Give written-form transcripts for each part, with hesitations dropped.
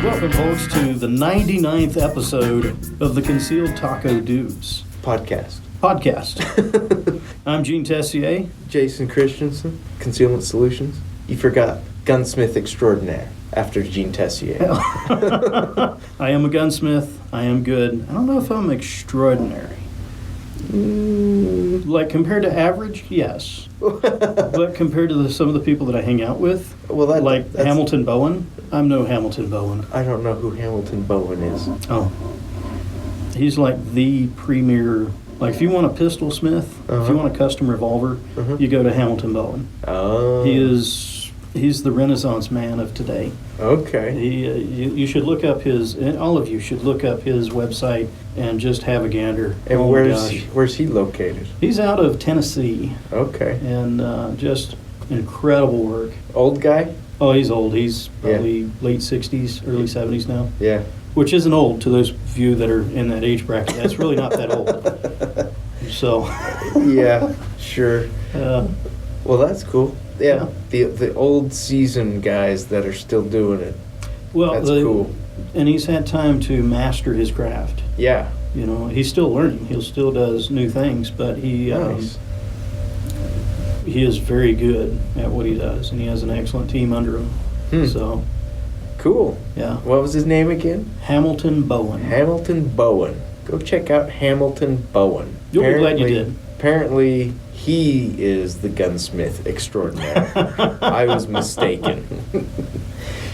Welcome, folks, to the 99th episode of the Concealed Taco Dudes Podcast. I'm Gene Tessier. Jason Christensen, Concealment Solutions. You forgot gunsmith extraordinaire after Gene Tessier. I am a gunsmith. I am good. I don't know if I'm extraordinary. Like, compared to average, yes. But compared to some of the people that I hang out with, that's Hamilton Bowen, I'm no Hamilton Bowen. I don't know who Hamilton Bowen is. Oh. He's like the premier, like if you want a pistol smith, if you want a custom revolver, you go to Hamilton Bowen. Oh. He's the Renaissance man of today. Okay. You should look up all of you should look up his website and just have a gander. And where's he located? He's out of Tennessee. Okay. And just incredible work. Old guy? Oh, he's old. He's probably late 60s, early 70s now. Yeah. Which isn't old to those of you that are in that age bracket. That's really not that old. So. Yeah, sure. Well, that's cool. Yeah. The old seasoned guys that are still doing it. Well, that's cool. And he's had time to master his craft. Yeah. You know, he's still learning. He still does new things, but he is very good at what he does, and he has an excellent team under him. So. Cool. Yeah. What was his name again? Hamilton Bowen. Hamilton Bowen. Go check out Hamilton Bowen. You'll be glad you did. Apparently, he is the gunsmith extraordinaire. I was mistaken.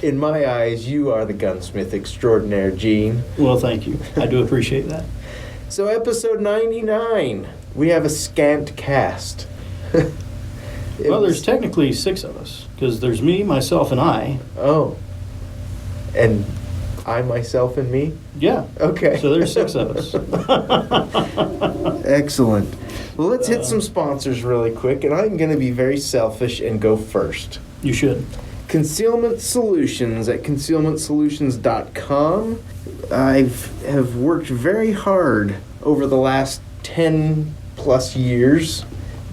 In my eyes, you are the gunsmith extraordinaire, Gene. Well, thank you. I do appreciate that. So, episode 99. We have a scant cast. Well, there's technically 6 of us, because there's me, myself, and I. Oh. And I, myself, and me? Yeah. Okay. So there's 6 of us. Excellent. Well, let's hit some sponsors really quick, and I'm going to be very selfish and go first. You should. Concealment Solutions at concealmentsolutions.com. Have worked very hard over the last 10 plus years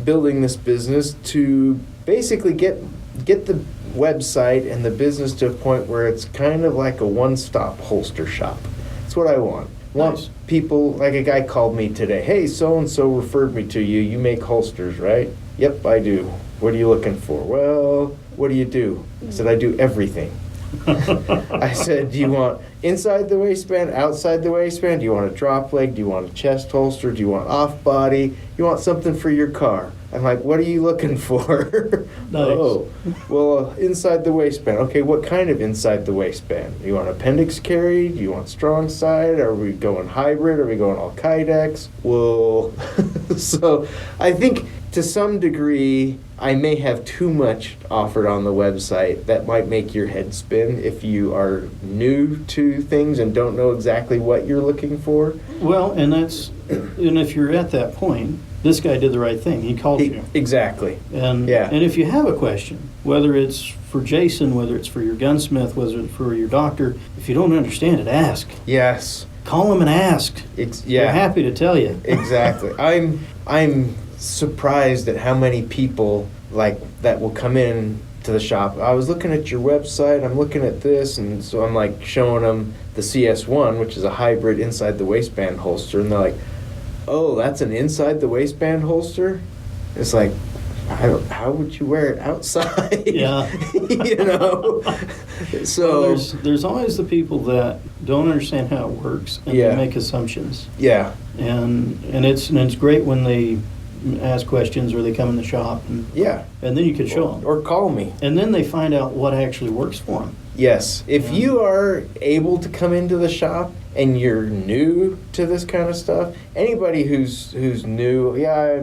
building this business to basically get the website and the business to a point where it's kind of like a one-stop holster shop. That's what I want. Nice. People, like a guy called me today, hey, so-and-so referred me to you. You make holsters, right? Yep, I do. What are you looking for? Well, what do you do? I said, I do everything. I said, do you want inside the waistband, outside the waistband? Do you want a drop leg? Do you want a chest holster? Do you want off body? You want something for your car? I'm like, what are you looking for? Nice. Oh, well, inside the waistband. Okay, what kind of inside the waistband? Do you want appendix carry? Do you want strong side? Are we going hybrid? Are we going all Kydex? Well, so I think to some degree, I may have too much offered on the website that might make your head spin if you are new to things and don't know exactly what you're looking for. Well, and if you're at that point, this guy did the right thing. He called you. Exactly. And if you have a question, whether it's for Jason, whether it's for your gunsmith, whether it's for your doctor, if you don't understand it, ask. Yes. Call him and ask. They're happy to tell you. Exactly. I'm surprised at how many people like that will come in to the shop. I was looking at your website, I'm looking at this, and so I'm like showing them the CS1, which is a hybrid inside the waistband holster, and they're like, oh, that's an inside the waistband holster? It's like, how would you wear it outside? Yeah. You know? So well, there's always the people that don't understand how it works and they make assumptions. Yeah. And it's great when they ask questions or they come in the shop and then you can show them. Or call me. And then they find out what actually works for them. Yes. If you are able to come into the shop and you're new to this kind of stuff, anybody who's new, I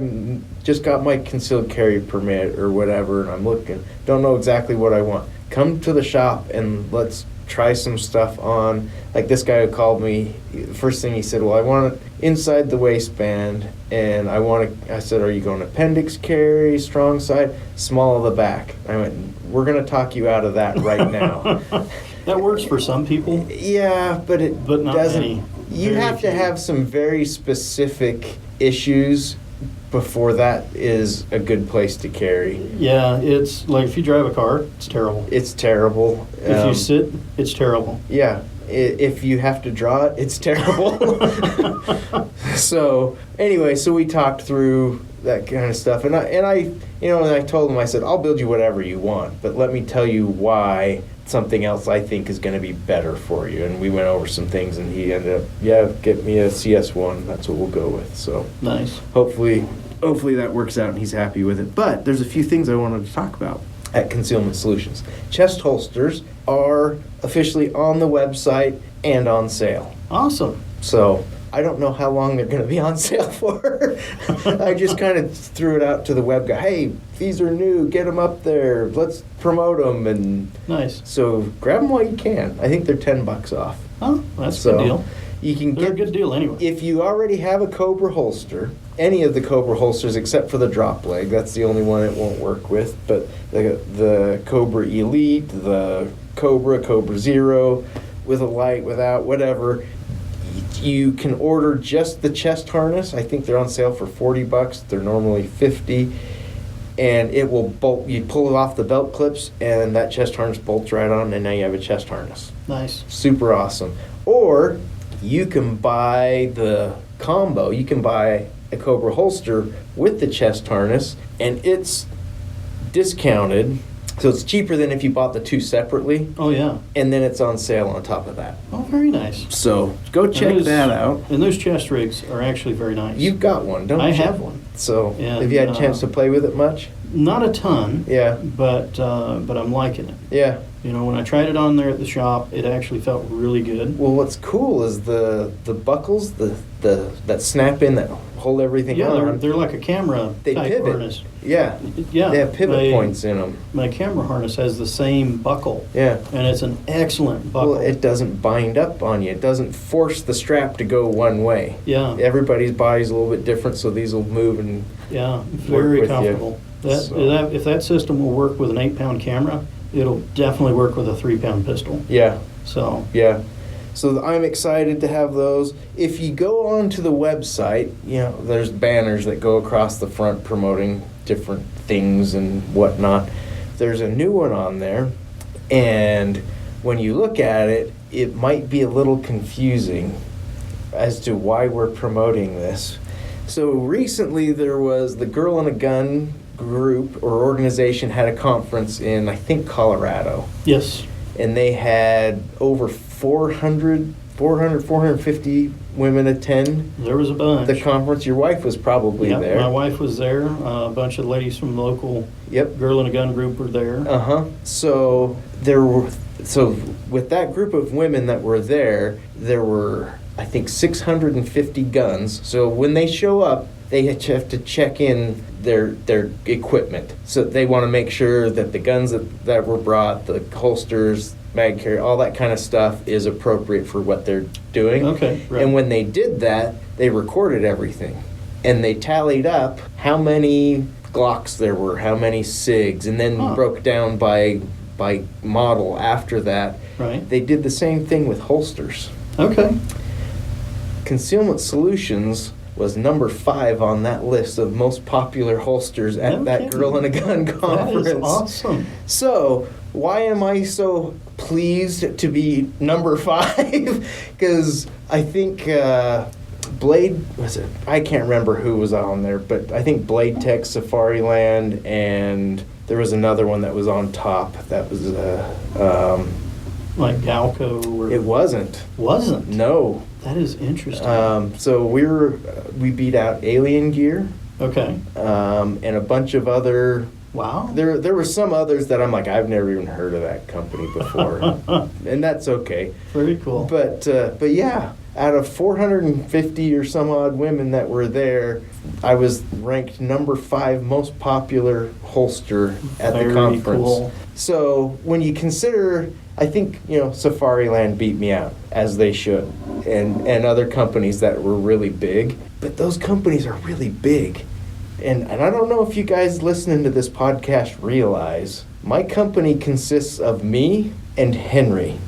just got my concealed carry permit or whatever, and I'm looking, don't know exactly what I want. Come to the shop and let's try some stuff on. Like this guy who called me, the first thing he said, well, I want it inside the waistband, and I said, are you going appendix carry, strong side, small of the back? I went, we're going to talk you out of that right now. That works for some people. Yeah, but not doesn't. many. You have to have some very specific issues before that is a good place to carry. Yeah, it's like if you drive a car, it's terrible. It's terrible. If you sit, it's terrible. Yeah. If you have to draw it, it's terrible. So anyway, so we talked through that kind of stuff, and I told him, I said, I'll build you whatever you want, but let me tell you why something else I think is going to be better for you. And we went over some things, and he ended up, get me a CS1. That's what we'll go with. So nice. Hopefully that works out and he's happy with it. But there's a few things I wanted to talk about at Concealment Solutions. Chest holsters are officially on the website and on sale. Awesome. So I don't know how long they're going to be on sale for. I just kind of threw it out to the web guy. Hey, these are new. Get them up there. Let's promote them. And nice. So grab them while you can. I think they're $10 off. Oh, that's a good deal. You can They're a good deal anyway. If you already have a Cobra holster, any of the Cobra holsters except for the drop leg, that's the only one it won't work with, but the Cobra Elite, the Cobra Zero, with a light, without, whatever, you can order just the chest harness. I think they're on sale for $40. They're normally $50. And it will bolt, you pull it off the belt clips, and that chest harness bolts right on, and now you have a chest harness. Nice. Super awesome. Or you can buy the combo. You can buy a Cobra holster with the chest harness, and it's discounted, so it's cheaper than if you bought the two separately. Oh, yeah. And then it's on sale on top of that. Oh, very nice. So go check that out. And those chest rigs are actually very nice. You've got one, don't you? I have one. So have you had a chance to play with it much? Not a ton. Yeah. But I'm liking it. Yeah. You know, when I tried it on there at the shop, it actually felt really good. Well, what's cool is the buckles, the that snap in, that hold everything on. Yeah, they're like a camera they type pivot. harness. Yeah. Yeah. They have pivot points in them. My camera harness has the same buckle. Yeah. And it's an excellent buckle. Well, it doesn't bind up on you. It doesn't force the strap to go one way. Yeah. Everybody's body's a little bit different, so these will move and very comfortable. If that system will work with an 8-pound camera, it'll definitely work with a 3-pound pistol. Yeah. So. Yeah. So I'm excited to have those. If you go onto the website, there's banners that go across the front promoting different things and whatnot. There's a new one on there, and when you look at it, it might be a little confusing as to why we're promoting this. So recently there was the Girl in a Gun group or organization had a conference in, I think, Colorado. Yes. And they had over 450 women attend. There was a bunch. The conference. Your wife was probably there. My wife was there. A bunch of ladies from the local Girl in a Gun group were there. So with that group of women that were there were, I think, 650 guns. So when they show up, they have to check in their equipment. So they want to make sure that the guns that were brought, the holsters, mag carrier, all that kind of stuff is appropriate for what they're doing. Okay, right. And when they did that, they recorded everything. And they tallied up how many Glocks there were, how many SIGs, and then broke down by model after that. Right. They did the same thing with holsters. Okay. Concealment Solutions was number 5 on that list of most popular holsters at that Girl in a Gun conference. That is awesome. So why am I so pleased to be number 5? Because I think I can't remember who was on there, but I think Blade Tech, Safariland, and there was another one that was on top. That was like Galco. It wasn't. Wasn't? No. That is interesting. So we beat out Alien Gear. Okay. And a bunch of other. Wow. There were some others that I'm like, I've never even heard of that company before, and that's okay. Very cool. But yeah, out of 450 or some odd women that were there, I was ranked number 5 most popular holster at the conference. Cool. So when you consider, I think, Safariland beat me out, as they should, and other companies that were really big. But those companies are really big. And I don't know if you guys listening to this podcast realize, my company consists of me and Henry.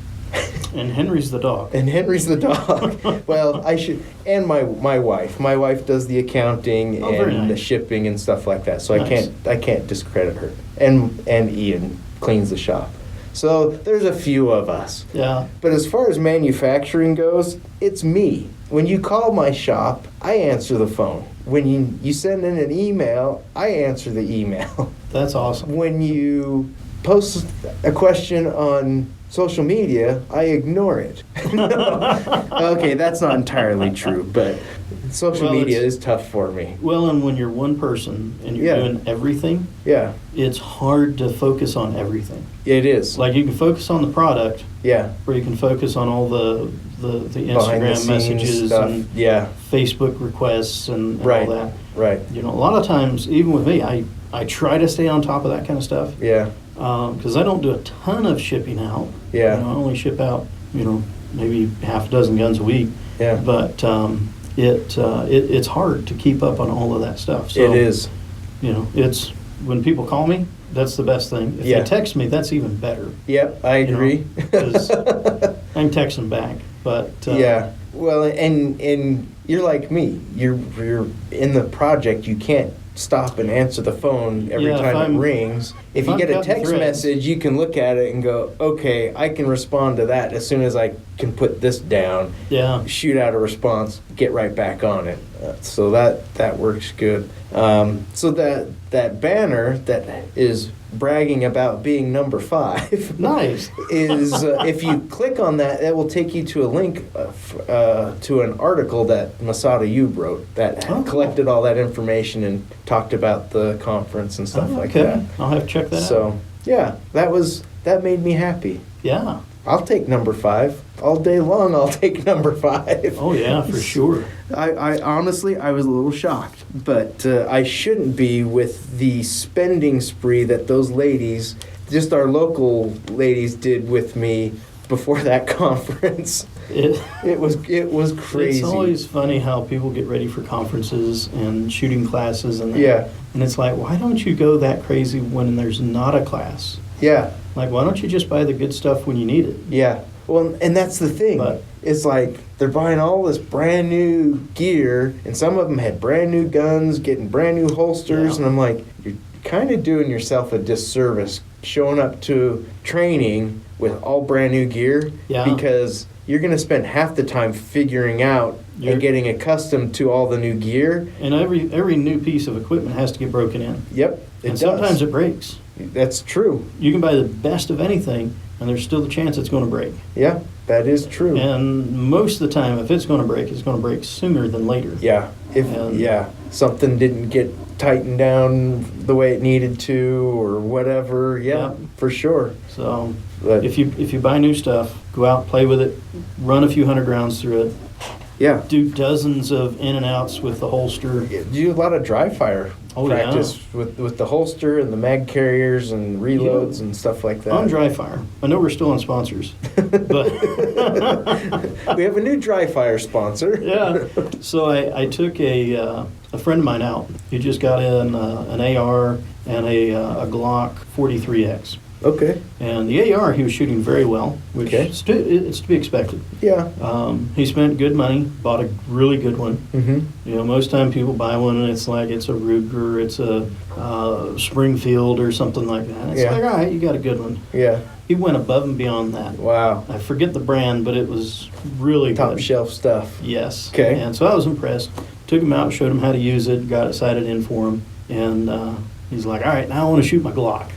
And Henry's the dog. And Henry's the dog. Well, I should, and my wife. My wife does the accounting and the shipping and stuff like that. So Nice. I can't discredit her. And Ian cleans the shop. So there's a few of us. Yeah. But as far as manufacturing goes, it's me. When you call my shop, I answer the phone. When you send in an email, I answer the email. That's awesome. When you post a question on social media, I ignore it. Okay, that's not entirely true, but social media is tough for me. Well, and when you're one person and you're doing everything, it's hard to focus on everything. It is. Like you can focus on the product, or you can focus on all the Instagram messages stuff. and Facebook requests and all that. Right. You know, a lot of times, even with me, I try to stay on top of that kind of stuff. Yeah. Because I don't do a ton of shipping out. Yeah. You know, I only ship out, maybe half a dozen guns a week. Yeah. But it's hard to keep up on all of that stuff. So, it is. It's when people call me, that's the best thing. If they text me, that's even better. Yep, I agree. Because I can text them back. But well, and you're like me. You're in the project. You can't stop and answer the phone every time it rings. If you get a text message, you can look at it and go, okay, I can respond to that as soon as I can put this down. Yeah. Shoot out a response, get right back on it. So that works good. So that banner that is bragging about being number 5 nice is if you click on that, it will take you to a link to an article that Masada Yub wrote that collected all that information and talked about the conference and stuff like that. I'll have to check that out. So that made me happy. Yeah. I'll take number 5 all day long. I'll take number 5. Oh yeah, for sure. I honestly, I was a little shocked, but I shouldn't be with the spending spree that those ladies, just our local ladies, did with me before that conference. It was crazy. It's always funny how people get ready for conferences and shooting classes and and it's like, why don't you go that crazy when there's not a class? Yeah. Like, why don't you just buy the good stuff when you need it? Yeah. Well, and that's the thing. It's like they're buying all this brand new gear, and some of them had brand new guns, getting brand new holsters, and I'm like, you're kind of doing yourself a disservice showing up to training with all brand new gear because you're going to spend half the time figuring out and getting accustomed to all the new gear. And every new piece of equipment has to get broken in. Yep. And sometimes it breaks. That's true. You can buy the best of anything, and there's still the chance it's going to break. Yeah, that is true. And most of the time, if it's going to break, it's going to break sooner than later. Yeah. If something didn't get tightened down the way it needed to or whatever, for sure. So if you buy new stuff, go out, play with it, run a few hundred rounds through it. Yeah. Do dozens of in and outs with the holster. Do a lot of dry fire practice with the holster and the mag carriers and reloads and stuff like that. On dry fire. I know we're still on sponsors, but we have a new dry fire sponsor. Yeah. So I took a friend of mine out. He just got in an AR and a Glock 43X. Okay. And the AR he was shooting very well, which it's to be expected. Yeah. He spent good money, bought a really good one. Mm-hmm. Most time people buy one and it's like it's a Ruger, it's a Springfield or something like that. It's like, all right, you got a good one. Yeah. He went above and beyond that. Wow. I forget the brand, but it was really top good. shelf stuff. Yes. Okay. And so I was impressed. Took him out, showed him how to use it, got it sighted in for him, and he's like, all right, now I want to shoot my Glock.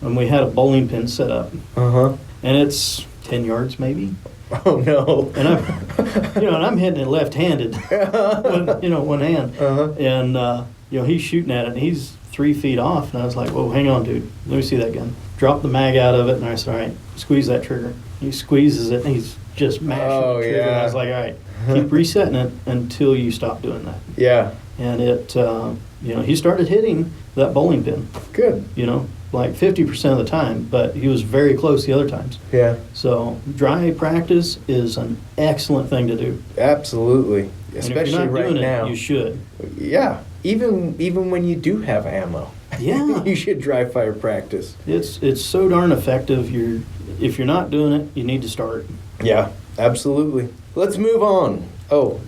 And we had a bowling pin set up. Uh-huh. And it's 10 yards maybe. Oh no. And I'm hitting it left-handed with, one hand. Uh-huh. And he's shooting at it and he's 3 feet off, and I was like, whoa, hang on, dude. Let me see that gun. Dropped the mag out of it, and I said, all right, squeeze that trigger. He squeezes it, and he's just mashing the trigger. And I was like, all right, keep resetting it until you stop doing that. Yeah. And it, he started hitting that bowling pin. Good. Like 50% of the time, but he was very close the other times. Yeah. So dry practice is an excellent thing to do. Absolutely. Especially and if you're not right doing now. You should. Yeah. Even when you do have ammo. Yeah. You should dry fire practice. It's so darn effective. If you're not doing it, you need to start. Yeah, absolutely. Let's move on. Oh,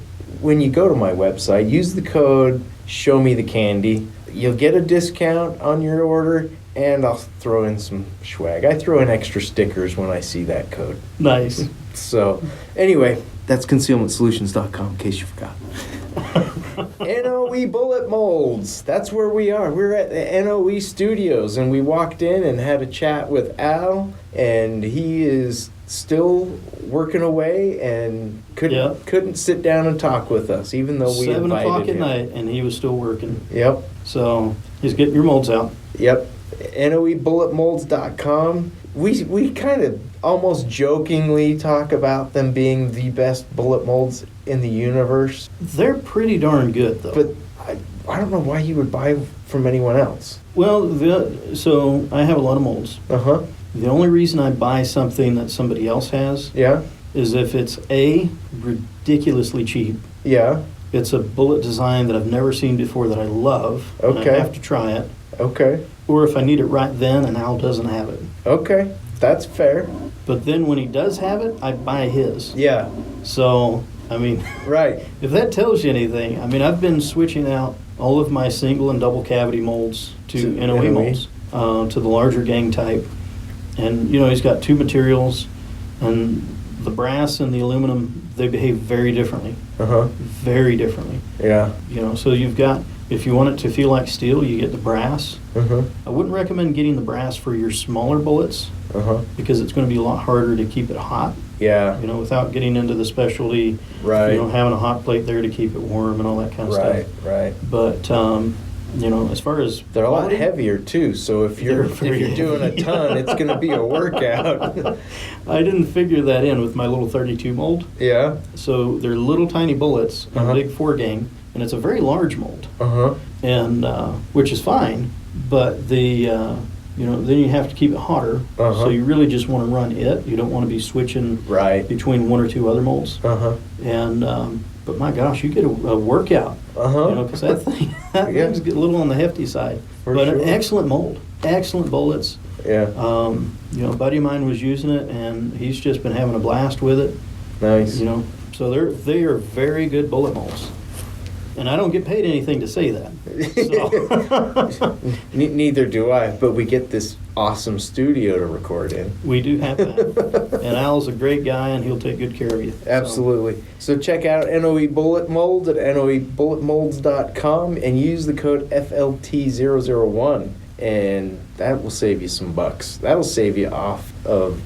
when you go to my website, use the code Show Me the Candy. You'll get a discount on your order, and I'll throw in some swag. I throw in extra stickers when I see that code. Nice. So, anyway, that's concealmentsolutions.com in case you forgot. NOE Bullet Molds. That's where we are. We're at the NOE Studios, and we walked in and had a chat with Al, and he is still working away and couldn't sit down and talk with us, even though we 7 invited o'clock at him. night, and he was still working. Yep. So he's getting your molds out. Yep. NOEBulletMolds.com. We kind of almost jokingly talk about them being the best bullet molds in the universe. They're pretty darn good, though. But I don't know why you would buy from anyone else. Well, so I have a lot of molds. Uh-huh. The only reason I buy something that somebody else has Yeah. is if it's A, ridiculously cheap. Yeah. It's a bullet design that I've never seen before that I love. And Okay. I have to try it. Okay. Or if I need it right then and Al doesn't have it. Okay. That's fair. But then when he does have it, I buy his. Yeah. So, I mean, Right. if that tells you anything, I mean, I've been switching out all of my single and double cavity molds to To NOE NOE. molds, to the larger gang type. And, he's got two materials, and the brass and the aluminum, they behave very differently. Uh-huh. Very differently. Yeah. So you've got, if you want it to feel like steel, you get the brass. Uh-huh. I wouldn't recommend getting the brass for your smaller bullets Uh-huh. because it's going to be a lot harder to keep it hot, Yeah. without getting into the specialty, Right. having a hot plate there to keep it warm and all that kind of Right. stuff. Right. But, as far as They're a lot quality, heavier too, so if you're They're very doing a heavy. ton, it's going to be a workout. I didn't figure that in with my little 32 mold. Yeah. So they're little tiny bullets, in Uh-huh. a big 4 gang, and it's a very large mold, Uh-huh. and which is fine. But then you have to keep it hotter. Uh-huh. So you really just want to run it. You don't want to be switching Right. between 1 or 2 other molds. Uh-huh. And but my gosh, you get a workout. Uh-huh. Because that Yeah. thing's a little on the hefty side. For But sure. an excellent mold, excellent bullets. Yeah. A buddy of mine was using it, and he's just been having a blast with it. Nice. So they are very good bullet molds. And I don't get paid anything to say that. So. Neither do I, but we get this awesome studio to record in. We do have that. And Al's a great guy, and he'll take good care of you. Absolutely. So check out NOE Bullet Molds at noebulletmolds.com and use the code FLT001, and that will save you some bucks. That'll save you off of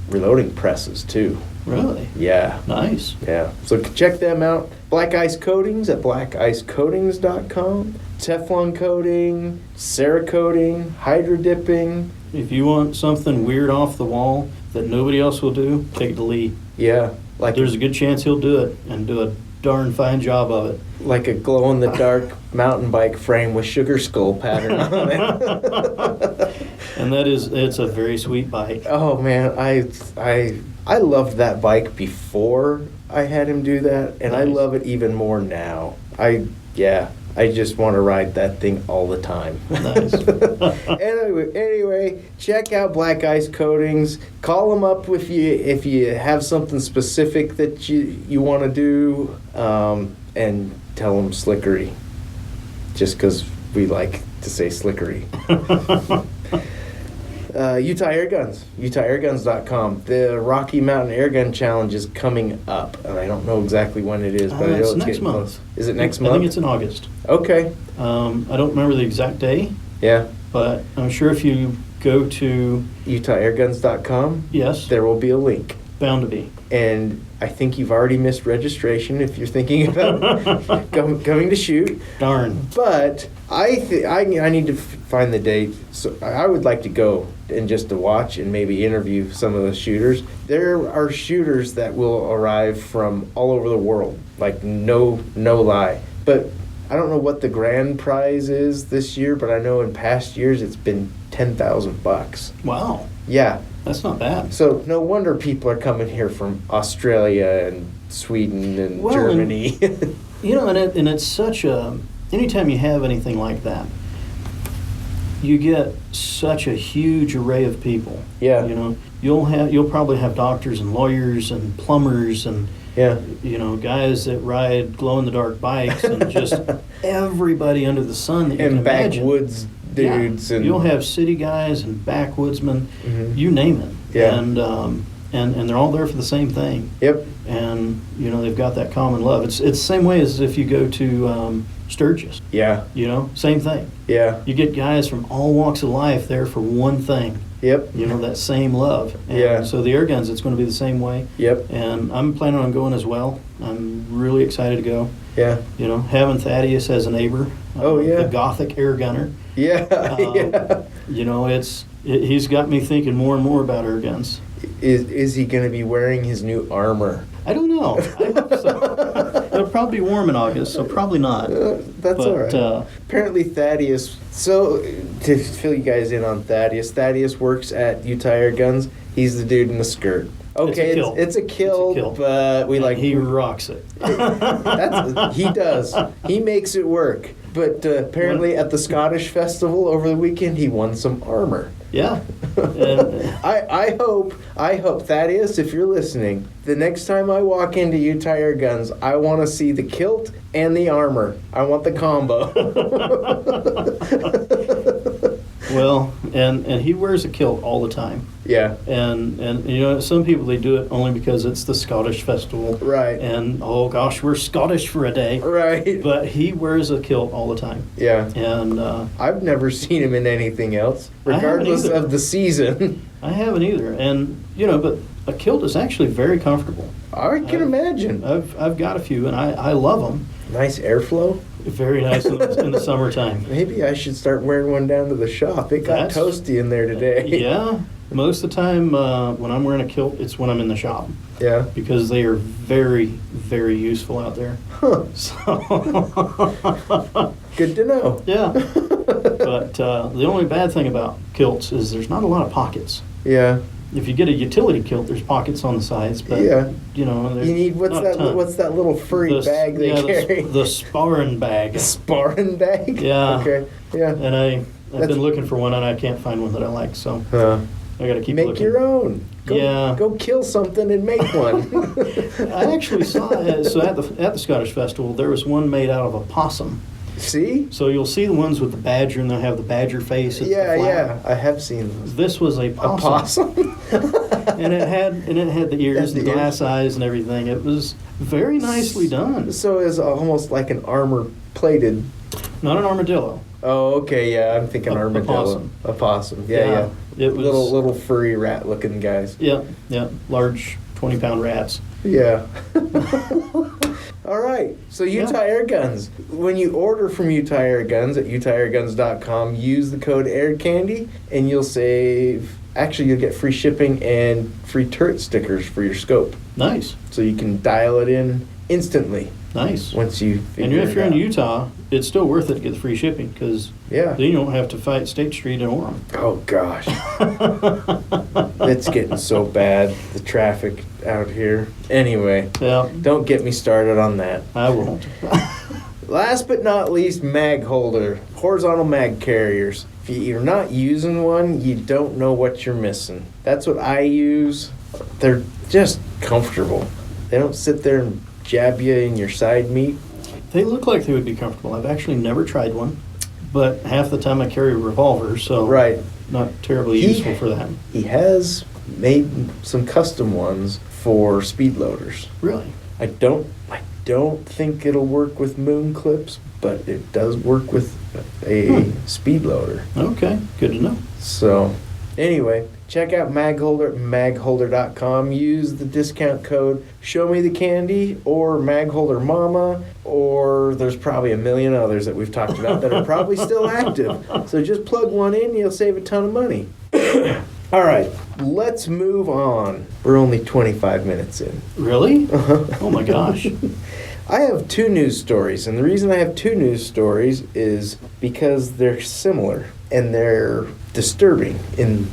reloading presses too. Really? Yeah. Nice. Yeah. So check them out. Black Ice Coatings at blackicecoatings.com. Teflon coating, Cerakoting, Hydro dipping. If you want something weird off the wall that nobody else will do, take it to Lee. Yeah. Like There's a good chance he'll do it and do a darn fine job of it. like a glow-in-the-dark mountain bike frame with sugar skull pattern on it. And it's a very sweet bike. Oh man, I loved that bike before I had him do that, and I Nice. love it even more now. I just want to ride that thing all the time. Nice. Anyway, check out Black Ice Coatings. Call them up if you have something specific that you want to do, and tell them Slickery, just because we like to say Slickery. Utah Air Guns, UtahAirGuns.com. The Rocky Mountain Air Gun Challenge is coming up, and I don't know exactly when it is, but I know It's it's next getting month. close. Is it next I month? think it's in August. Okay. I don't remember the exact day, Yeah. but I'm sure if you go to, UtahAirGuns.com. yes, There will be a link. bound to be. And I think you've already missed registration if you're thinking about coming to shoot. Darn. But I need to find the date. So I would like to go and just to watch and maybe interview some of the shooters. There are shooters that will arrive from all over the world, like no lie. But I don't know what the grand prize is this year, but I know in past years it's been $10,000. Wow. Yeah. That's not bad. So no wonder people are coming here from Australia and Sweden and Well, Germany. And it's such a, anytime you have anything like that, you get such a huge array of people. Yeah. You know, you'll probably have doctors and lawyers and plumbers and Yeah. you know, guys that ride glow-in-the-dark bikes and just everybody under the sun that you can And imagine. backwoods dudes. Yeah. And You'll have city guys and backwoodsmen, Mhm. you name it. Yeah. And they're all there for the same thing. Yep. And, you know, they've got that common love. It's the same way as if you go to Sturgis, Yeah. you know, same thing. Yeah. You get guys from all walks of life there for one thing, Yep. you know, that same love. And Yeah. so the air guns, it's going to be the same way. Yep. And I'm planning on going as well. I'm really excited to go. Yeah. You know, having Thaddeus as a neighbor. Oh, yeah. The Gothic air gunner. Yeah. Yeah. You know, he's got me thinking more and more about air guns. Is he going to be wearing his new armor? I don't know. I hope so. It'll probably be warm in August, so probably not. That's But, all right. Apparently Thaddeus, so to fill you guys in on Thaddeus works at Utah Air Guns. He's the dude in the skirt. Okay, it's a kill, but we like... He rocks it. He does. He makes it work. But apparently at the Scottish Festival over the weekend, he won some armor. Yeah. And, I hope Thaddeus, if you're listening, the next time I walk into Utah Air Guns, I want to see the kilt and the armor. I want the combo. well, and he wears a kilt all the time. Yeah. And you know, some people, they do it only because it's the Scottish festival. Right. And, oh gosh, we're Scottish for a day. Right. But he wears a kilt all the time. Yeah. And I've never seen him in anything else, I haven't regardless either. of the season. I haven't either. And, you know, but a kilt is actually very comfortable. I can imagine. I've got a few, and I love them. Nice airflow. Very nice in the summertime. Maybe I should start wearing one down to the shop. It got toasty in there today. Yeah. Most of the time when I'm wearing a kilt, it's when I'm in the shop. Yeah. Because they are very, very useful out there. Huh. So. Good to know. Yeah. But the only bad thing about kilts is there's not a lot of pockets. Yeah. If you get a utility kilt, there's pockets on the sides, but Yeah. you know, You need what's not a ton. that little furry bag they carry? The sparring bag. Sparring bag? Yeah. Okay. Yeah. And I've That's- been looking for one, and I can't find one that I like, so I got to keep Make looking. your own. Go kill something and make one. I actually saw so at the Scottish Festival, there was one made out of a possum. See? So you'll see the ones with the badger, and they'll have the badger face. It's the flag. I have seen those. This was a A possum. possum? and it had the ears, the and glass ears. eyes, and everything. It was very nicely done. So it's almost like an armor plated. Not an armadillo. Oh, okay, yeah. I'm thinking A armadillo. possum. A possum. Yeah. It was Little furry rat looking guys. Yeah, large 20-pound rats. Yeah. All right. So Utah Air Guns. When you order from Utah Air Guns at utahairguns.com, use the code AirCandy and you'll save. Actually, you'll get free shipping and free turret stickers for your scope. Nice. So you can dial it in instantly Nice. once you And figure if it you're out. in Utah, it's still worth it to get the free shipping because Yeah. then you don't have to fight State Street in Orem. Oh, gosh. It's getting so bad, the traffic out here. Anyway, Yeah, don't get me started on that. I won't. Last but not least, mag holder. Horizontal mag carriers. If you're not using one, you don't know what you're missing. That's what I use. They're just comfortable. They don't sit there and jab you in your side meat. They look like they would be comfortable. I've actually never tried one, but half the time I carry a revolver, so Right. not terribly useful for that. He has made some custom ones for speed loaders. Really? I don't think it'll work with moon clips, but it does work with a speed loader. Okay, good to know. So, anyway, check out Magholder at magholder.com. Use the discount code Show Me the Candy or Magholder Mama, or there's probably a million others that we've talked about that are probably still active. So just plug one in, you'll save a ton of money. All right, let's move on. We're only 25 minutes in. Really? Oh my gosh. I have two news stories, and the reason I have two news stories is because they're similar and they're disturbing in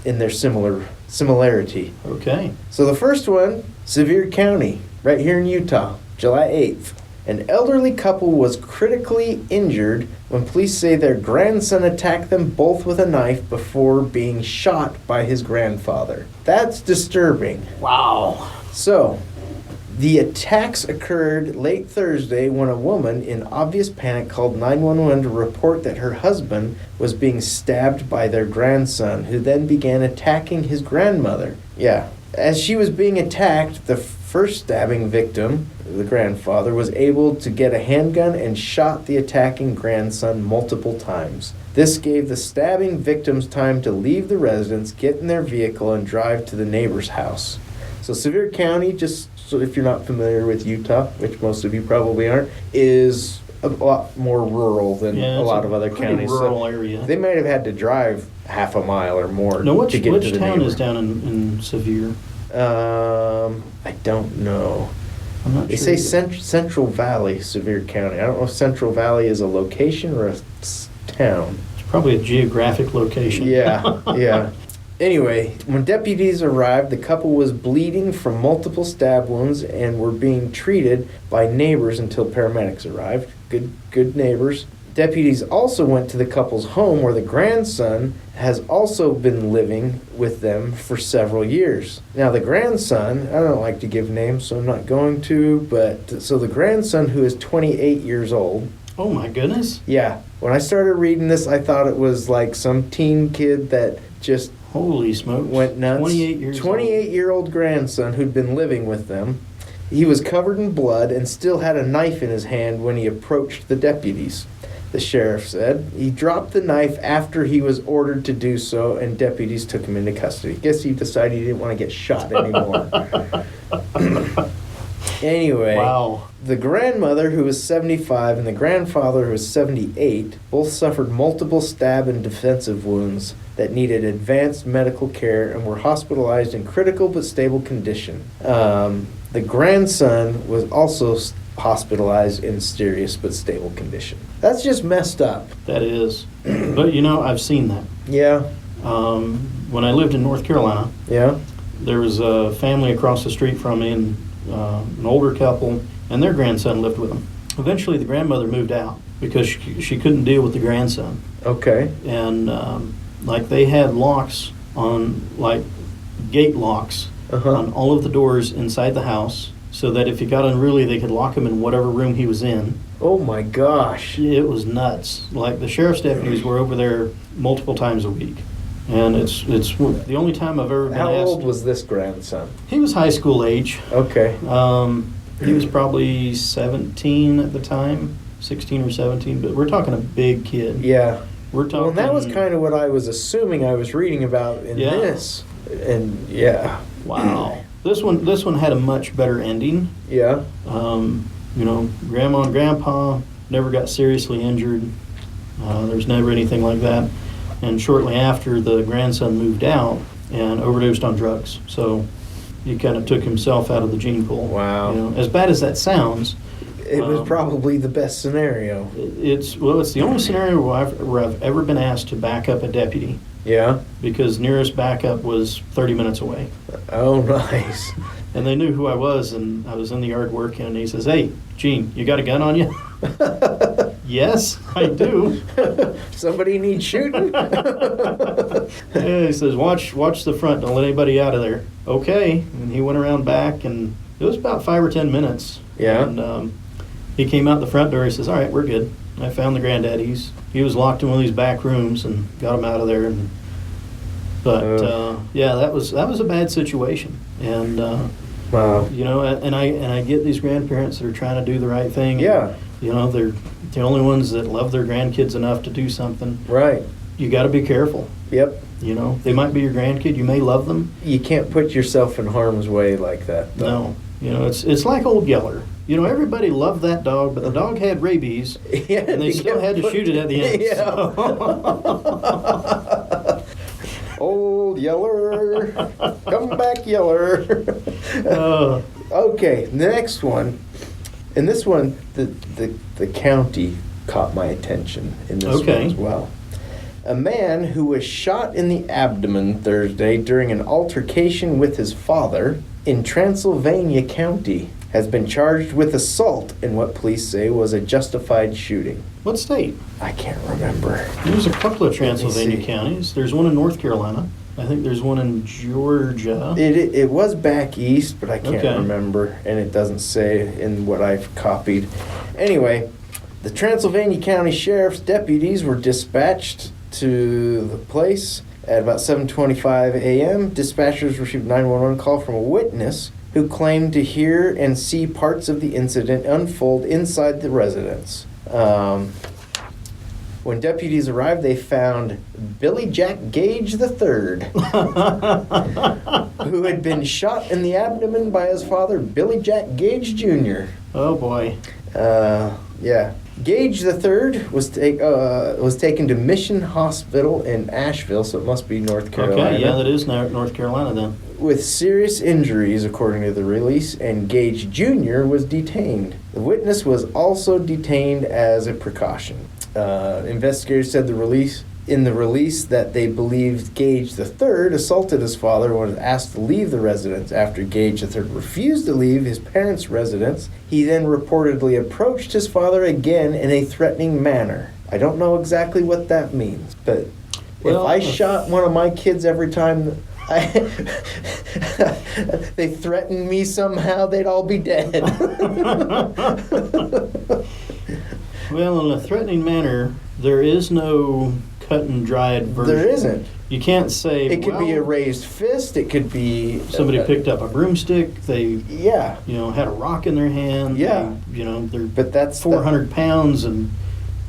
their similarity. Okay. So the first one, Sevier County, right here in Utah, July 8th. An elderly couple was critically injured when police say their grandson attacked them both with a knife before being shot by his grandfather. That's disturbing. Wow. So, the attacks occurred late Thursday when a woman in obvious panic called 911 to report that her husband was being stabbed by their grandson, who then began attacking his grandmother. Yeah. As she was being attacked, the first stabbing victim, the grandfather, was able to get a handgun and shot the attacking grandson multiple times. This gave the stabbing victims time to leave the residence, get in their vehicle, and drive to the neighbor's house. So Sevier County, just so if you're not familiar with Utah, which most of you probably aren't, is a lot more rural than a lot of other counties. Rural area. They might have had to drive half a mile or more now, to get to the which town neighbor. is down in Sevier? I don't know. I'm not They sure. say Central Valley, Sevier County. I don't know if Central Valley is a location or a town. It's probably a geographic location. Yeah, yeah. Anyway, when deputies arrived, the couple was bleeding from multiple stab wounds and were being treated by neighbors until paramedics arrived. Good neighbors. Deputies also went to the couple's home where the grandson has also been living with them for several years. Now the grandson, I don't like to give names, so I'm not going to, but so the grandson, who is 28 years old. Oh my goodness. Yeah. When I started reading this, I thought it was like some teen kid that just Holy smokes. went nuts. 28 years old. 28-year-old grandson who'd been living with them. He was covered in blood and still had a knife in his hand when he approached the deputies. The sheriff said he dropped the knife after he was ordered to do so, and deputies took him into custody. Guess he decided he didn't want to get shot anymore. Anyway, Wow. the grandmother, who was 75, and the grandfather, who was 78, both suffered multiple stab and defensive wounds that needed advanced medical care and were hospitalized in critical but stable condition. The grandson was also hospitalized in serious but stable condition. That's just messed up. That is. But you know, I've seen that. Yeah, When I lived in North Carolina, yeah, there was a family across the street from me, and an older couple, and their grandson lived with them. Eventually, the grandmother moved out because she couldn't deal with the grandson. okay. And like they had locks on, like gate locks Uh-huh. on all of the doors inside the house, so that if he got unruly, they could lock him in whatever room he was in. Oh my gosh. It was nuts. Like the sheriff's deputies were over there multiple times a week. And it's the only time I've ever been How asked. old was this grandson? He was high school age. Okay. He was probably 17 at the time, 16 or 17, but we're talking a big kid. Yeah. We're talking. Well, and that was kind of what I was assuming I was reading about in Yeah. this. And yeah. Wow. This one had a much better ending. Yeah. You know, Grandma and Grandpa never got seriously injured. There's never anything like that. And shortly after, the grandson moved out and overdosed on drugs. So he kind of took himself out of the gene pool. Wow. You know, as bad as that sounds, It was probably the best scenario. it's the only scenario where I've ever been asked to back up a deputy, Yeah. because nearest backup was 30 minutes away. Oh, nice. And they knew who I was, and I was in the yard working, and he says, "Hey, Gene, you got a gun on you?" "Yes, I do." Somebody needs shooting. Yeah, he says, watch the front, don't let anybody out of there." Okay. And he went around back, and it was about 5 or 10 minutes. Yeah. And he came out the front door, he says, "All right, we're good." I found the granddad. He was locked in one of these back rooms and got him out of there. But yeah, that was a bad situation. And Wow. you know, and I get these grandparents that are trying to do the right thing. Yeah. You know, they're the only ones that love their grandkids enough to do something. Right. You got to be careful. Yep. You know, they might be your grandkid. You may love them. You can't put yourself in harm's way like that, though. No. You know, it's like Old Yeller. You know, everybody loved that dog, but the dog had rabies, Yeah, and they you still had to can't shoot it at the end. Yeah. So. Old Yeller. Come back, Yeller. Okay, the next one. And this one, the county caught my attention in this one Okay. as well. A man who was shot in the abdomen Thursday during an altercation with his father in Transylvania County. has been charged with assault in what police say was a justified shooting. What state? I can't remember. There's a couple of Transylvania see. counties. There's one in North Carolina. I think there's one in Georgia. It was back east, but I can't Okay. remember, and it doesn't say in what I've copied. Anyway, the Transylvania County Sheriff's deputies were dispatched to the place at about 7:25 a.m. Dispatchers received a 911 call from a witness who claimed to hear and see parts of the incident unfold inside the residence. When deputies arrived, they found Billy Jack Gage III, who had been shot in the abdomen by his father, Billy Jack Gage Jr. Oh boy. Yeah. Gage III was taken to Mission Hospital in Asheville, so it must be North Carolina. Okay, yeah, that is North Carolina then. With serious injuries, according to the release, and Gage Jr. was detained. The witness was also detained as a precaution. Investigators said in the release that they believed Gage III assaulted his father when asked to leave the residence. After Gage III refused to leave his parents' residence, he then reportedly approached his father again in a threatening manner. I don't know exactly what that means, but if I shot one of my kids every time they threatened me somehow, they'd all be dead. Well, in a threatening manner, there is no cut and dried version. There isn't. You can't say It could be a raised fist. It could be somebody picked up a broomstick. They Yeah, had a rock in their hand. Yeah. They're but that's 400 pounds and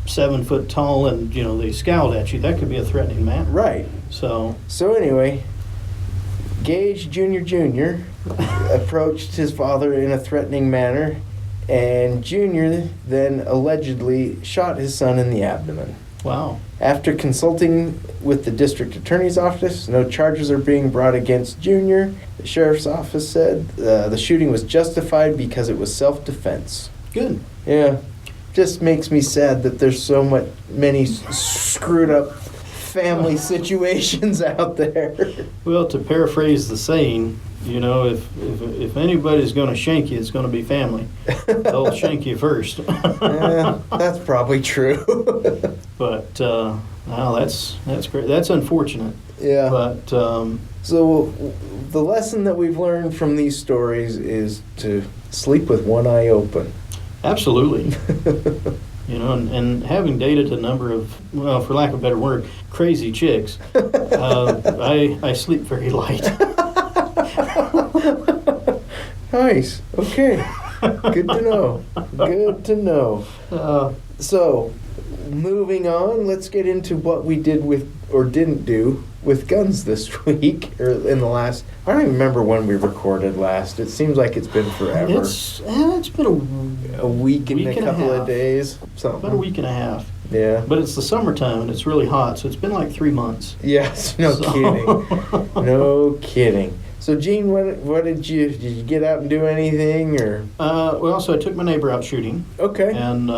7 foot tall, and they scowled at you. That could be a threatening manner. right. So So anyway, Gage Jr. approached his father in a threatening manner, and Jr. then allegedly shot his son in the abdomen. wow. After consulting with the district attorney's office, no charges are being brought against Jr. The sheriff's office said the shooting was justified because it was self-defense. Good. Yeah, just makes me sad that there's so many screwed up family situations out there. Well, to paraphrase the saying, if anybody's going to shank you, it's going to be family. They'll shank you first. Yeah, that's probably true. But that's great. That's unfortunate. Yeah. But So the lesson that we've learned from these stories is to sleep with one eye open. absolutely, and having dated a number of, well, for lack of a better word, crazy chicks, I sleep very light. Nice. Okay. Good to know. Good to know. So, moving on, let's get into what we did with or didn't do with guns this week, or in the last. I don't even remember when we recorded last. It seems like it's been forever. It's been a week and a couple half. of days. Something. About a week and a half. Yeah. But it's the summertime and it's really hot, so it's been like 3 months. Yes. No kidding. No kidding. So, Gene, what did you get out and do anything, or? So I took my neighbor out shooting. Okay. And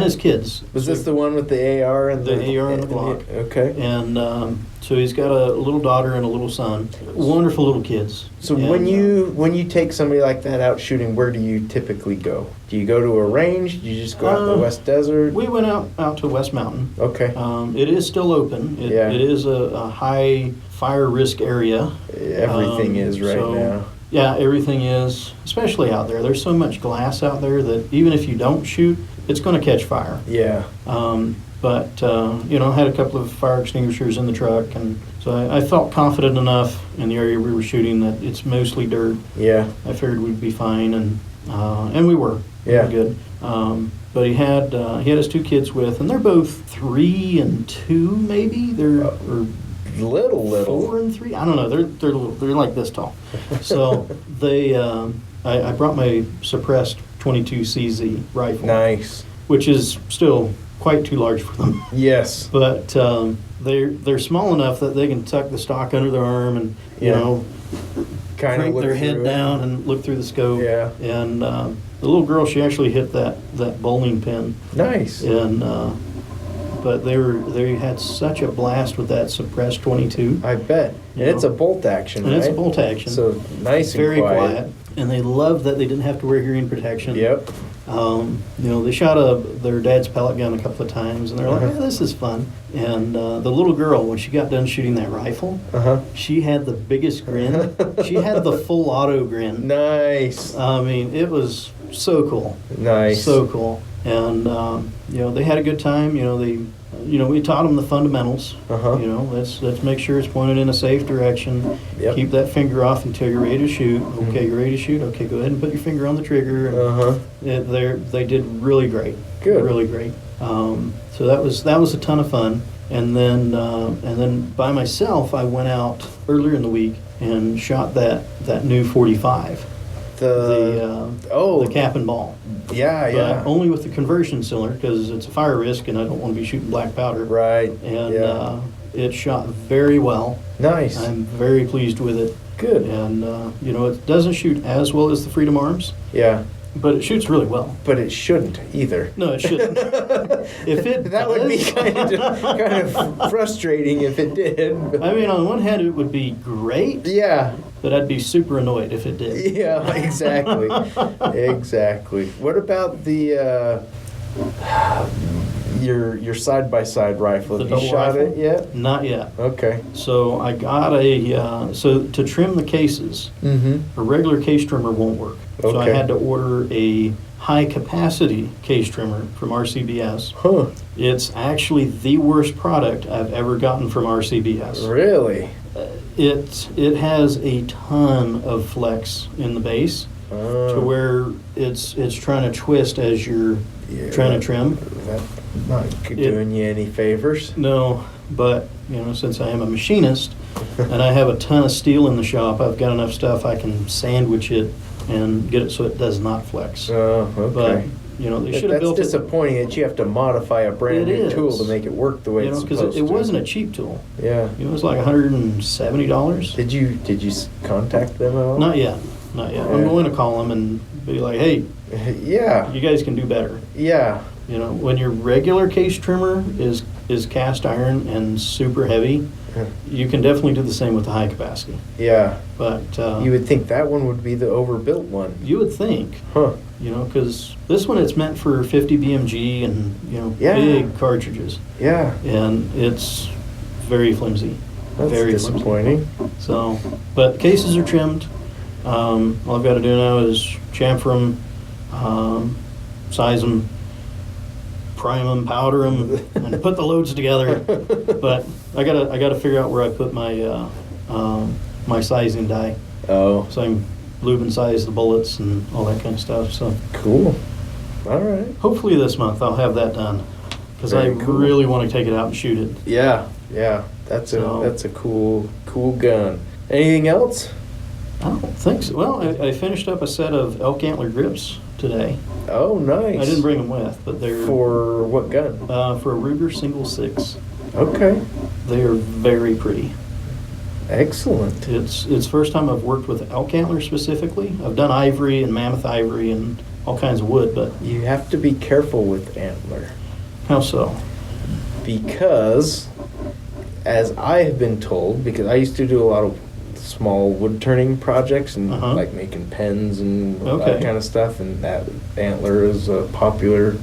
his kids. Was this the one with the AR and the AR and the Glock? Okay. And so he's got a little daughter and a little son. Wonderful little kids. So and, when you take somebody like that out shooting, where do you typically go? Do you go to a range? Do you just go out in the West Desert? We went out to West Mountain. Okay. It is still open. It is a high fire risk area. Everything is right now. Yeah, everything is, especially out there. There's so much glass out there that even if you don't shoot, it's going to catch fire. Yeah. But I had a couple of fire extinguishers in the truck, and so I felt confident enough in the area we were shooting that it's mostly dirt. Yeah. I figured we'd be fine, and we were. Yeah. We were good. But he had his two kids with, and they're both 3 and 2, maybe. They're or little 4 and 3. I don't know. They're little. They're like this tall. So they I brought my suppressed 22 CZ rifle. Nice. Which is still quite too large for them. Yes. But they're small enough that they can tuck the stock under their arm and kind of crank their head down and look through the scope. Yeah. And the little girl, she actually hit that bowling pin. Nice. And but they had such a blast with that suppressed 22. I bet. And it's a bolt action, And right? it's a bolt action. So nice and very quiet. and they loved that they didn't have to wear hearing protection. Yep. They shot their dad's pellet gun a couple of times, and they're like, "Yeah, this is fun." And the little girl, when she got done shooting that rifle, she had the biggest grin. She had the full auto grin. Nice. I mean, it was so cool. Nice. So cool. And they had a good time. We taught them the fundamentals. Let's make sure it's pointed in a safe direction. Yep. Keep that finger off until you're ready to shoot. Okay, you're ready to shoot. Okay, go ahead and put your finger on the trigger. And they did really great. Good. Really great. So that was a ton of fun. And then by myself, I went out earlier in the week and shot that new 45. The cap and ball. Yeah, But yeah. only with the conversion cylinder because it's a fire risk and I don't want to be shooting black powder. Right. And it shot very well. Nice. I'm very pleased with it. Good. And it doesn't shoot as well as the Freedom Arms, Yeah. but it shoots really well. But it shouldn't either. No, it shouldn't. If it That would be does- kind of frustrating if it did. I mean, on one hand, it would be great, Yeah. but I'd be super annoyed if it did. Yeah, exactly. Exactly. What about the your side-by-side rifle? The Have you double shot rifle? it yet? Not yet. Okay. So I got so to trim the cases, Mm-hmm. a regular case trimmer won't work. So I Okay. had to order a high capacity case trimmer from RCBS. Huh. It's actually the worst product I've ever gotten from RCBS. Really? It has a ton of flex in the base to where it's trying to twist as you're trying to trim. That's not doing you any favors. No, but since I am a machinist and I have a ton of steel in the shop, I've got enough stuff I can sandwich it and get it so it does not flex. Oh, okay. But they should have built That's it. disappointing that you have to modify a brand It new is. tool to make it work the way it's Because supposed it to. wasn't a cheap tool. Yeah. It was like $170. Did you contact them at all? Not yet. I'm going to call them and be like, hey, Yeah. you guys can do better. Yeah. When your regular case trimmer is cast iron and super heavy, you can definitely do the same with the high capacity. Yeah. But You would think that one would be the overbuilt one. you would think, Huh. because this one it's meant for 50 BMG and Yeah. big cartridges, Yeah. and it's very flimsy. That's very disappointing. Flimsy. So, but cases are trimmed. All I've got to do now is chamfer them, size them, prime them, powder them, and put the loads together. But I gotta figure out where I put my my sizing die, Oh, so I can lube and size the bullets and all that kind of stuff. So cool. All right. hopefully this month I'll have that done because I Very cool. really want to take it out and shoot it. Yeah. Yeah. That's a cool gun. Anything else? I don't think so. Well, I finished up a set of elk antler grips today. Oh, nice. I didn't bring them with, but they're For what gun? for a Ruger single 6. Okay. They are very pretty. Excellent. It's first time I've worked with elk antler specifically. I've done ivory and mammoth ivory and all kinds of wood, but You have to be careful with antler how so? because, as I have been told, because I used to do a lot of small wood turning projects and like making pens and that Okay. kind of stuff, and that antler is a popular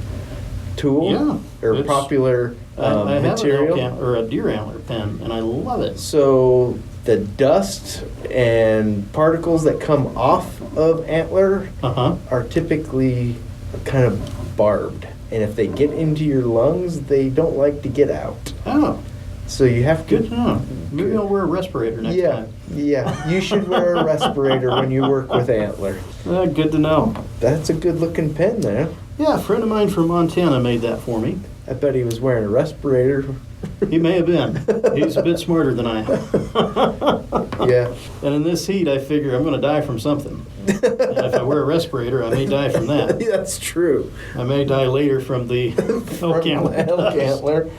tool Yeah, or it's- popular I have an material. elk or a deer antler pen, and I love it. So the dust and particles that come off of antler are typically kind of barbed, and if they get into your lungs, they don't like to get out. Oh, So you have to. good to know. Maybe I'll wear a respirator next Yeah, time. yeah. You should wear a respirator when you work with antler. Good to know. That's a good-looking pen there. Yeah, a friend of mine from Montana made that for me. I bet he was wearing a respirator. He may have been. He's a bit smarter than I am. Yeah. And in this heat, I figure I'm going to die from something. And if I wear a respirator, I may die from that. That's true. I may die later from the elk antler. Elk antler.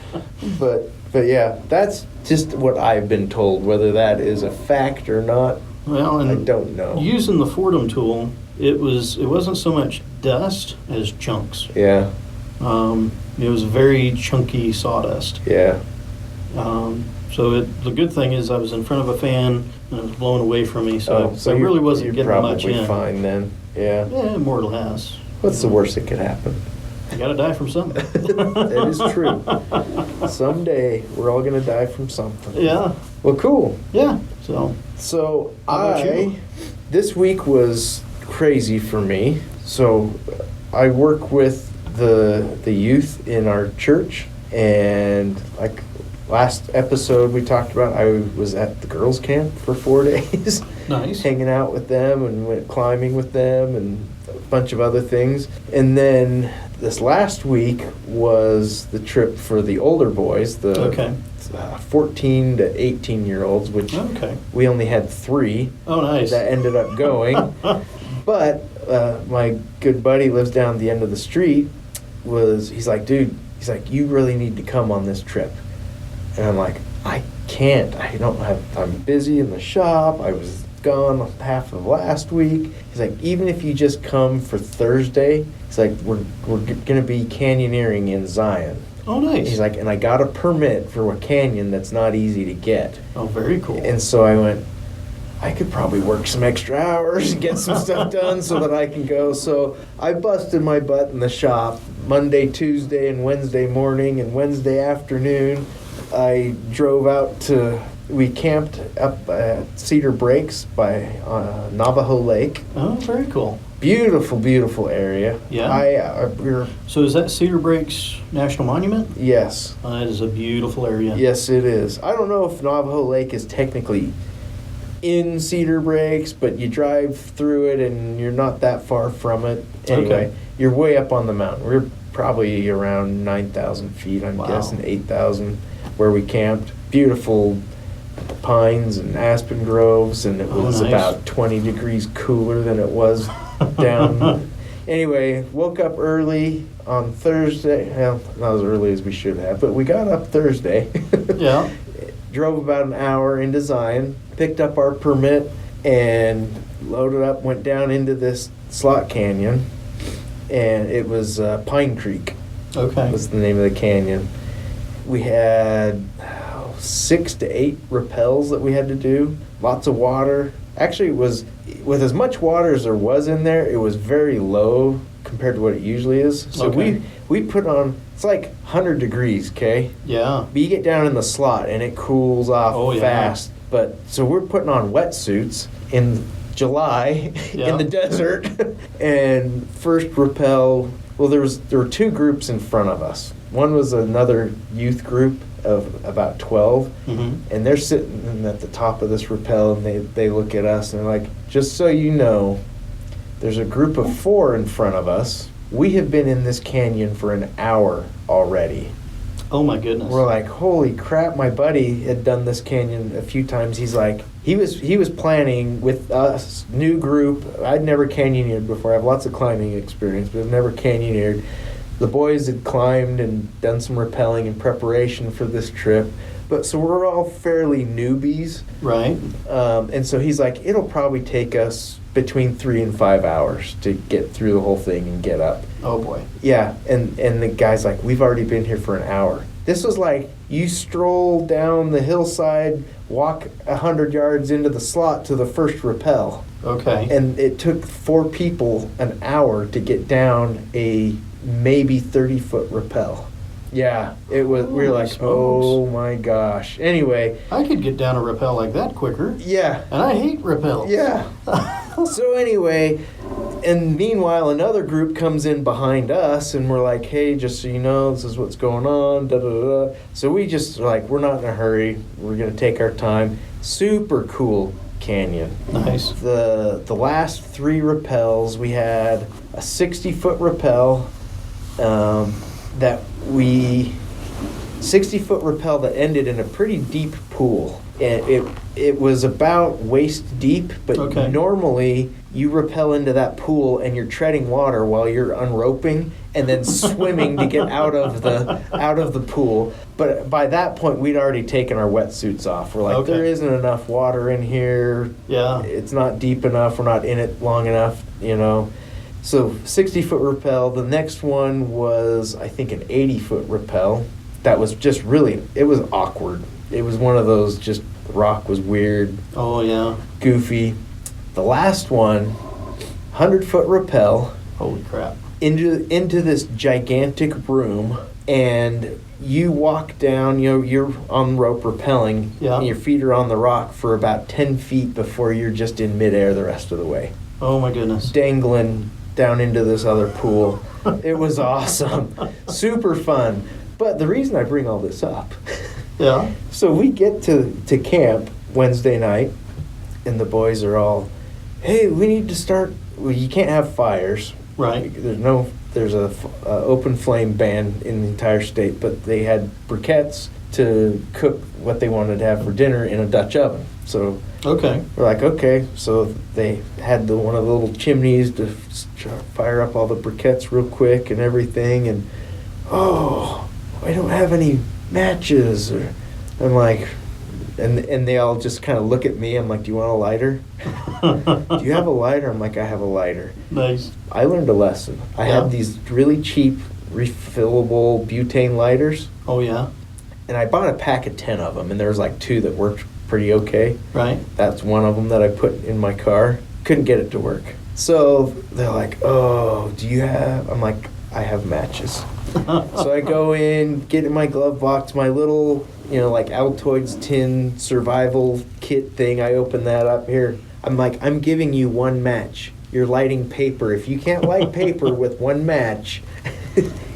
But yeah, that's just what I've been told. Whether that is a fact or not, Well, and I don't know. using the Fordham tool, it wasn't so much dust as chunks. Yeah, It was very chunky sawdust. yeah. So the good thing is I was in front of a fan and it was blowing away from me, so I you're- really wasn't you're getting much probably in. fine then. Yeah. Yeah, more or less. What's the worst that could happen? You gotta die from something. That is true. Someday we're all gonna die from something. Yeah, Well, cool. yeah. So So How about you? this week was crazy for me. So I work with the youth in our church, and like last episode we talked about, I was at the girls' camp for 4 days, nice. hanging out with them and went climbing with them and a bunch of other things. And then this last week was the trip for the older boys, the Okay. 14 to 18-year-olds, which Okay. we only had 3 Oh, nice. that ended up going. But my good buddy lives down the end of the street. He's like, dude, he's like, you really need to come on this trip. And I'm like, I can't. I'm busy in the shop. I was gone half of last week. He's like, even if you just come for Thursday, he's like, we're gonna be canyoneering in Zion. Oh, nice. He's like, and I got a permit for a canyon that's not easy to get. Oh, very cool. And so I went, I could probably work some extra hours and get some stuff done so that I can go. So I busted my butt in the shop Monday, Tuesday, and Wednesday morning, and Wednesday afternoon I drove out we camped up at Cedar Breaks by Navajo Lake. Oh, very cool. Beautiful, beautiful area. Yeah. We're So is that Cedar Breaks National Monument? yes. That is a beautiful area. Yes, it is. I don't know if Navajo Lake is technically in Cedar Breaks, but you drive through it and you're not that far from it. Anyway, Okay. you're way up on the mountain. We're probably around 9,000 feet, I'm Wow. guessing 8,000, where we camped. Beautiful pines and aspen groves, and it Oh, was nice. about 20 degrees cooler than it was down. Anyway, woke up early on Thursday. Well, not as early as we should have, but we got up Thursday. Yeah. Drove about an hour into Zion, picked up our permit, and loaded up, went down into this slot canyon, and it was Pine Creek Okay. was the name of the canyon. We had 6 to 8 rappels that we had to do, lots of water. Actually, it was, with as much water as there was in there, it was very low compared to what it usually is. So Okay. we put on, it's like 100 degrees, okay? Yeah. But you get down in the slot and it cools off Oh, yeah. fast. But so we're putting on wetsuits in July Yeah. in the desert. And first rappel, well, there were 2 groups in front of us. One was another youth group of about 12, Mm-hmm. and they're sitting at the top of this rappel, and they look at us and they're like, just so you know, there's a group of 4 in front of us. We have been in this canyon for an hour already. Oh my goodness. We're like, holy crap! My buddy had done this canyon a few times. He's like, he was planning with us, new group. I'd never canyoneered before. I have lots of climbing experience, but I've never canyoneered. The boys had climbed and done some rappelling in preparation for this trip, but so we're all fairly newbies. Right. And so he's like, it'll probably take us between 3 and 5 hours to get through the whole thing and get up. Oh boy. Yeah, and the guy's like, we've already been here for an hour. This was like, you stroll down the hillside, walk 100 yards into the slot to the first rappel. Okay. And it took 4 people an hour to get down a maybe 30-foot rappel. Yeah, it was, we were Holy like, smokes. oh my gosh. Anyway, I could get down a rappel like that quicker. yeah. And I hate rappels. Yeah. So anyway, and meanwhile, another group comes in behind us, and we're like, hey, just so you know, this is what's going on, da da da. So we just are like, we're not in a hurry. We're going to take our time. Super cool canyon. Nice. The last 3 rappels, we had a 60-foot rappel that 60-foot rappel that ended in a pretty deep pool. And it was about waist deep, but Okay. normally you rappel into that pool and you're treading water while you're unroping and then swimming to get out of the pool. But by that point, we'd already taken our wetsuits off. We're like, Okay. there isn't enough water in here. Yeah. It's not deep enough. We're not in it long enough, you know. So 60-foot rappel. The next one was, I think, an 80-foot rappel. that was just really, it was awkward. It was one of those, just the rock was weird. Oh, yeah. Goofy. The last one, 100-foot rappel. Holy crap. Into this gigantic room, and you walk down, you're on rope rappelling, Yeah. and your feet are on the rock for about 10 feet before you're just in midair the rest of the way. Oh, my goodness. Dangling down into this other pool. It was awesome. Super fun. But the reason I bring all this up, Yeah. so we get to camp Wednesday night, and the boys are all, hey, we need to start, well, you can't have fires. Right. There's a open flame ban in the entire state, but they had briquettes to cook what they wanted to have for dinner in a Dutch oven. So Okay. we're like, okay. So they had one of the little chimneys to fire up all the briquettes real quick and everything. And oh, I don't have any matches. I'm like, and they all just kind of look at me. I'm like, do you want a lighter? Do you have a lighter? I'm like, I have a lighter. Nice. I learned a lesson. I Yeah. had these really cheap refillable butane lighters, Oh, yeah. and I bought a pack of 10 of them, and there was like 2 that worked pretty okay. Right. That's one of them that I put in my car. Couldn't get it to work. So they're like, oh, do you have? I'm like, I have matches. So I go in, get in my glove box, my little, like Altoids tin survival kit thing. I open that up here. I'm like, I'm giving you 1 match. You're lighting paper. If you can't light paper with 1 match,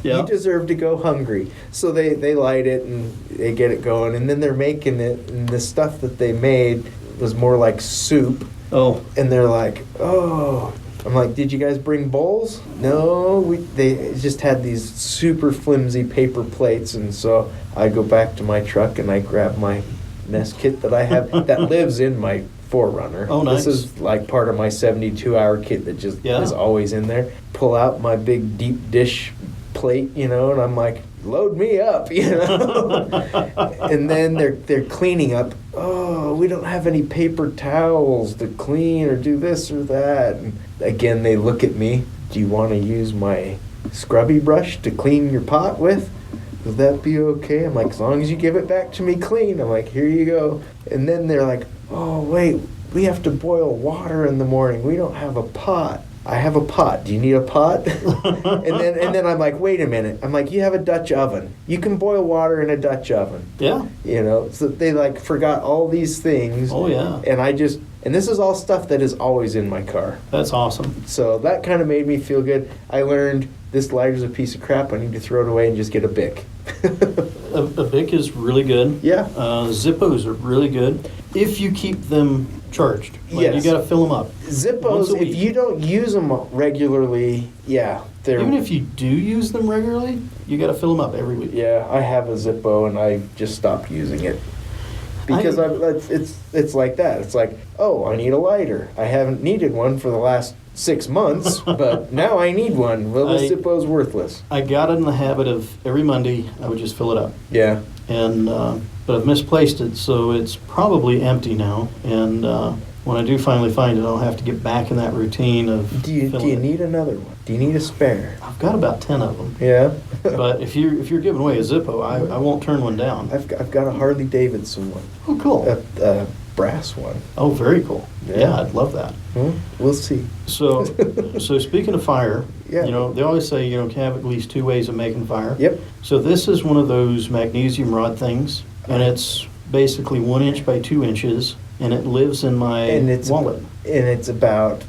Yeah. you deserve to go hungry. So they light it and they get it going. And then they're making it. And the stuff that they made was more like soup. Oh. And they're like, oh. I'm like, did you guys bring bowls? No, they just had these super flimsy paper plates. And so I go back to my truck and I grab my nest kit that I have that lives in my 4Runner. Oh, nice. This is like part of my 72-hour kit that just is always in there. Pull out my big deep dish plate, and I'm like, load me up, And then they're cleaning up. Oh, we don't have any paper towels to clean or do this or that. And again, they look at me. Do you want to use my scrubby brush to clean your pot with? Would that be okay? I'm like, as long as you give it back to me clean. I'm like, here you go. And then they're like, oh, wait, we have to boil water in the morning. We don't have a pot. I have a pot. Do you need a pot? and then I'm like, wait a minute. I'm like, you have a Dutch oven. You can boil water in a Dutch oven. Yeah. So they like forgot all these things. Oh, yeah. And this is all stuff that is always in my car. That's awesome. So that kind of made me feel good. I learned this lighter's a piece of crap. I need to throw it away and just get a Bic. A Bic is really good. Yeah. Zippos are really good if you keep them charged. Yes. You got to fill them up. Zippos, if you don't use them regularly, they're... Even if you do use them regularly, you got to fill them up every week. Yeah, I have a Zippo and I just stopped using it. Because it's like that. It's like, oh, I need a lighter. I haven't needed one for the last 6 months, but now I need one. Well, the Zippo's worthless. I got in the habit of every Monday I would just fill it up. Yeah. And but I've misplaced it, so it's probably empty now. And when I do finally find it, I'll have to get back in that routine of. Do you need another one? Do you need a spare? I've got about 10 of them. Yeah. But if you're giving away a Zippo, I won't turn one down. I've got a Harley Davidson one. Oh, cool. A brass one. Oh, very cool. Yeah, I'd love that. We'll see. So speaking of fire, Yeah. they always say you can have at least 2 ways of making fire. Yep. So this is one of those magnesium rod things, and it's basically 1 inch by 2 inches, and it lives in my wallet. And it's about,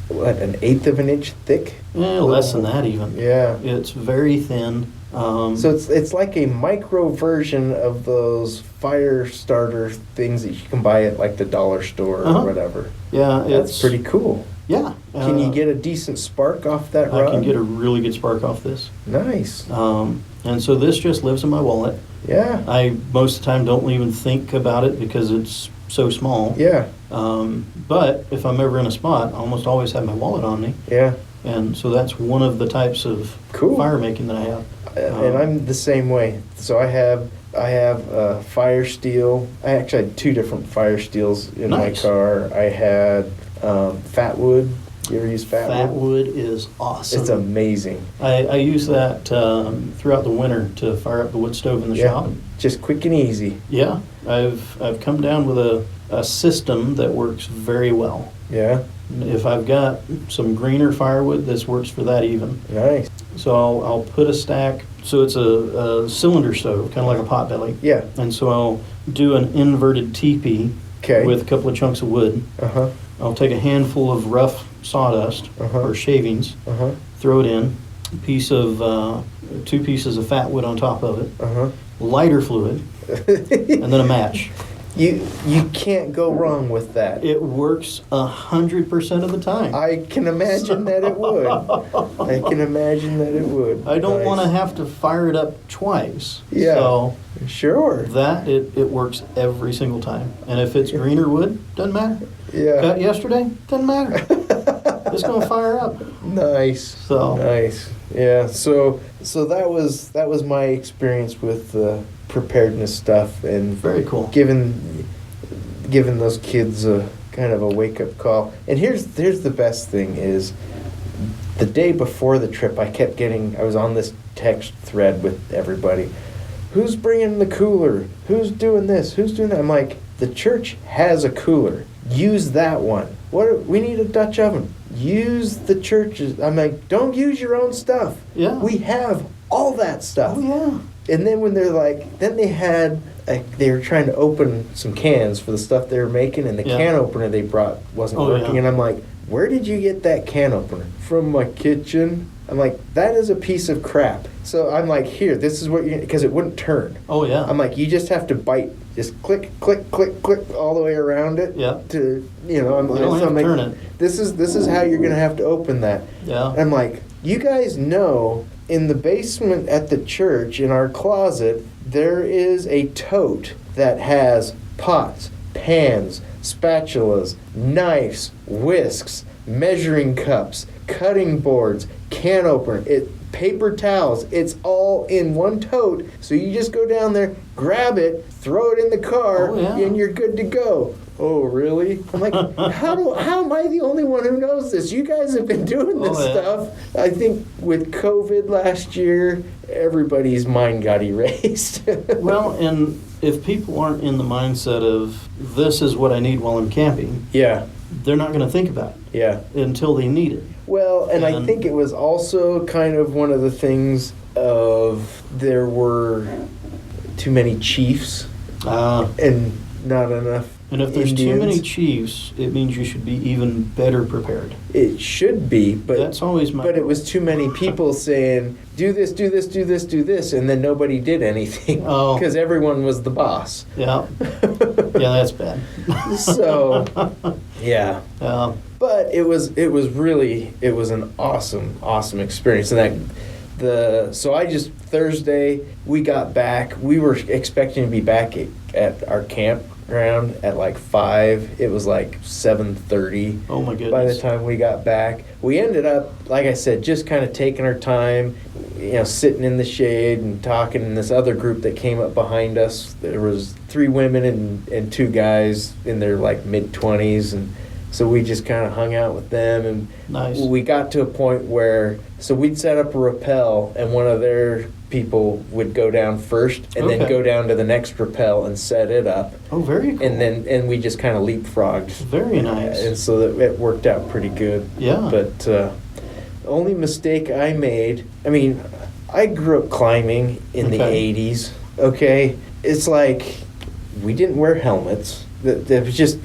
what, 1/8 of an inch thick? Less than that even. Yeah. It's very thin. So it's like a micro version of those fire starter things that you can buy at like the dollar store or whatever. Yeah, That's pretty cool. Yeah. Can you get a decent spark off that rod? I can get a really good spark off this. Nice. And so this just lives in my wallet. Yeah. I most of the time don't even think about it because it's so small. Yeah. But if I'm ever in a spot, I almost always have my wallet on me. Yeah. And so that's one of the types of fire making that I have. And I'm the same way. So I have fire steel. I actually had 2 different fire steels in my car. I had fat wood You ever use Fatwood? Fatwood is awesome. It's amazing. I use that throughout the winter to fire up the wood stove in the shop. Just quick and easy. Yeah, I've come down with a system that works very well. Yeah. If I've got some greener firewood, this works for that even. Nice. So I'll put a stack. So it's a cylinder stove, kind of like a potbelly. Yeah. And so I'll do an inverted teepee with a couple of chunks of wood. Uh-huh. I'll take a handful of rough sawdust or shavings, throw it in, two pieces of fat wood on top of it, lighter fluid, and then a match. You can't go wrong with that. It works 100% of the time. I can imagine that it would. I can imagine that it would. I don't want to have to fire it up twice. Yeah. So sure. That it works every single time. And if it's greener wood, doesn't matter. Yeah. Cut yesterday, doesn't matter. It's gonna fire up. Nice. So nice. Yeah. So that was my experience with preparedness stuff, and very cool. Giving those kids a kind of a wake up call. And here's the best thing is, the day before the trip, I was on this text thread with everybody. Who's bringing the cooler? Who's doing this? Who's doing that? I'm like, the church has a cooler. Use that one. We need a Dutch oven. Use the church's. I'm like, don't use your own stuff. Yeah. We have all that stuff. Oh, yeah. And then when they're like, then they were trying to open some cans for the stuff they were making, and the can opener they brought wasn't working. Yeah. And I'm like, where did you get that can opener? From my kitchen. I'm like, that is a piece of crap. So I'm like, here, this is what you, because it wouldn't turn. Oh, yeah. I'm like, you just have to bite, just click, click, click, click all the way around it. Yeah. To, you know, I'm, you don't have to turn it. This is how you're going to have to open that. Yeah. And I'm like, you guys know, in the basement at the church, in our closet, there is a tote that has pots, pans, spatulas, knives, whisks, measuring cups, cutting boards, can opener, paper towels. It's all in one tote. So you just go down there, grab it, throw it in the car, and you're good to go. Oh, really? I'm like, how am I the only one who knows this? You guys have been doing this stuff. I think with COVID last year, everybody's mind got erased. Well, and if people aren't in the mindset of, this is what I need while I'm camping, they're not going to think about it until they need it. Well, and I think it was also kind of one of the things of, there were too many chiefs and not enough. And if there's Indians. too many chiefs, it means you should be even better prepared. It should be, but that's always my. But it was too many people saying, do this, do this, do this, do this, and then nobody did anything because everyone was the boss. Yeah, yeah, that's bad. So, yeah. But it was an awesome experience, and Thursday we got back. We were expecting to be back at our campground at like 5. It was like 7:30. Oh my goodness! By the time we got back, we ended up, like I said, just kind of taking our time, sitting in the shade and talking. And this other group that came up behind us, there was 3 women and 2 guys in their like mid-20s, and so we just kind of hung out with them, and we got to a point where, so we'd set up a rappel, and one of their people would go down first, and then go down to the next rappel and set it up. Oh, very cool. And we just kind of leapfrogged. Very nice. And so that it worked out pretty good. Yeah. But the only mistake I made, I mean, I grew up climbing in the 80s, okay? It's like, we didn't wear helmets. That was just...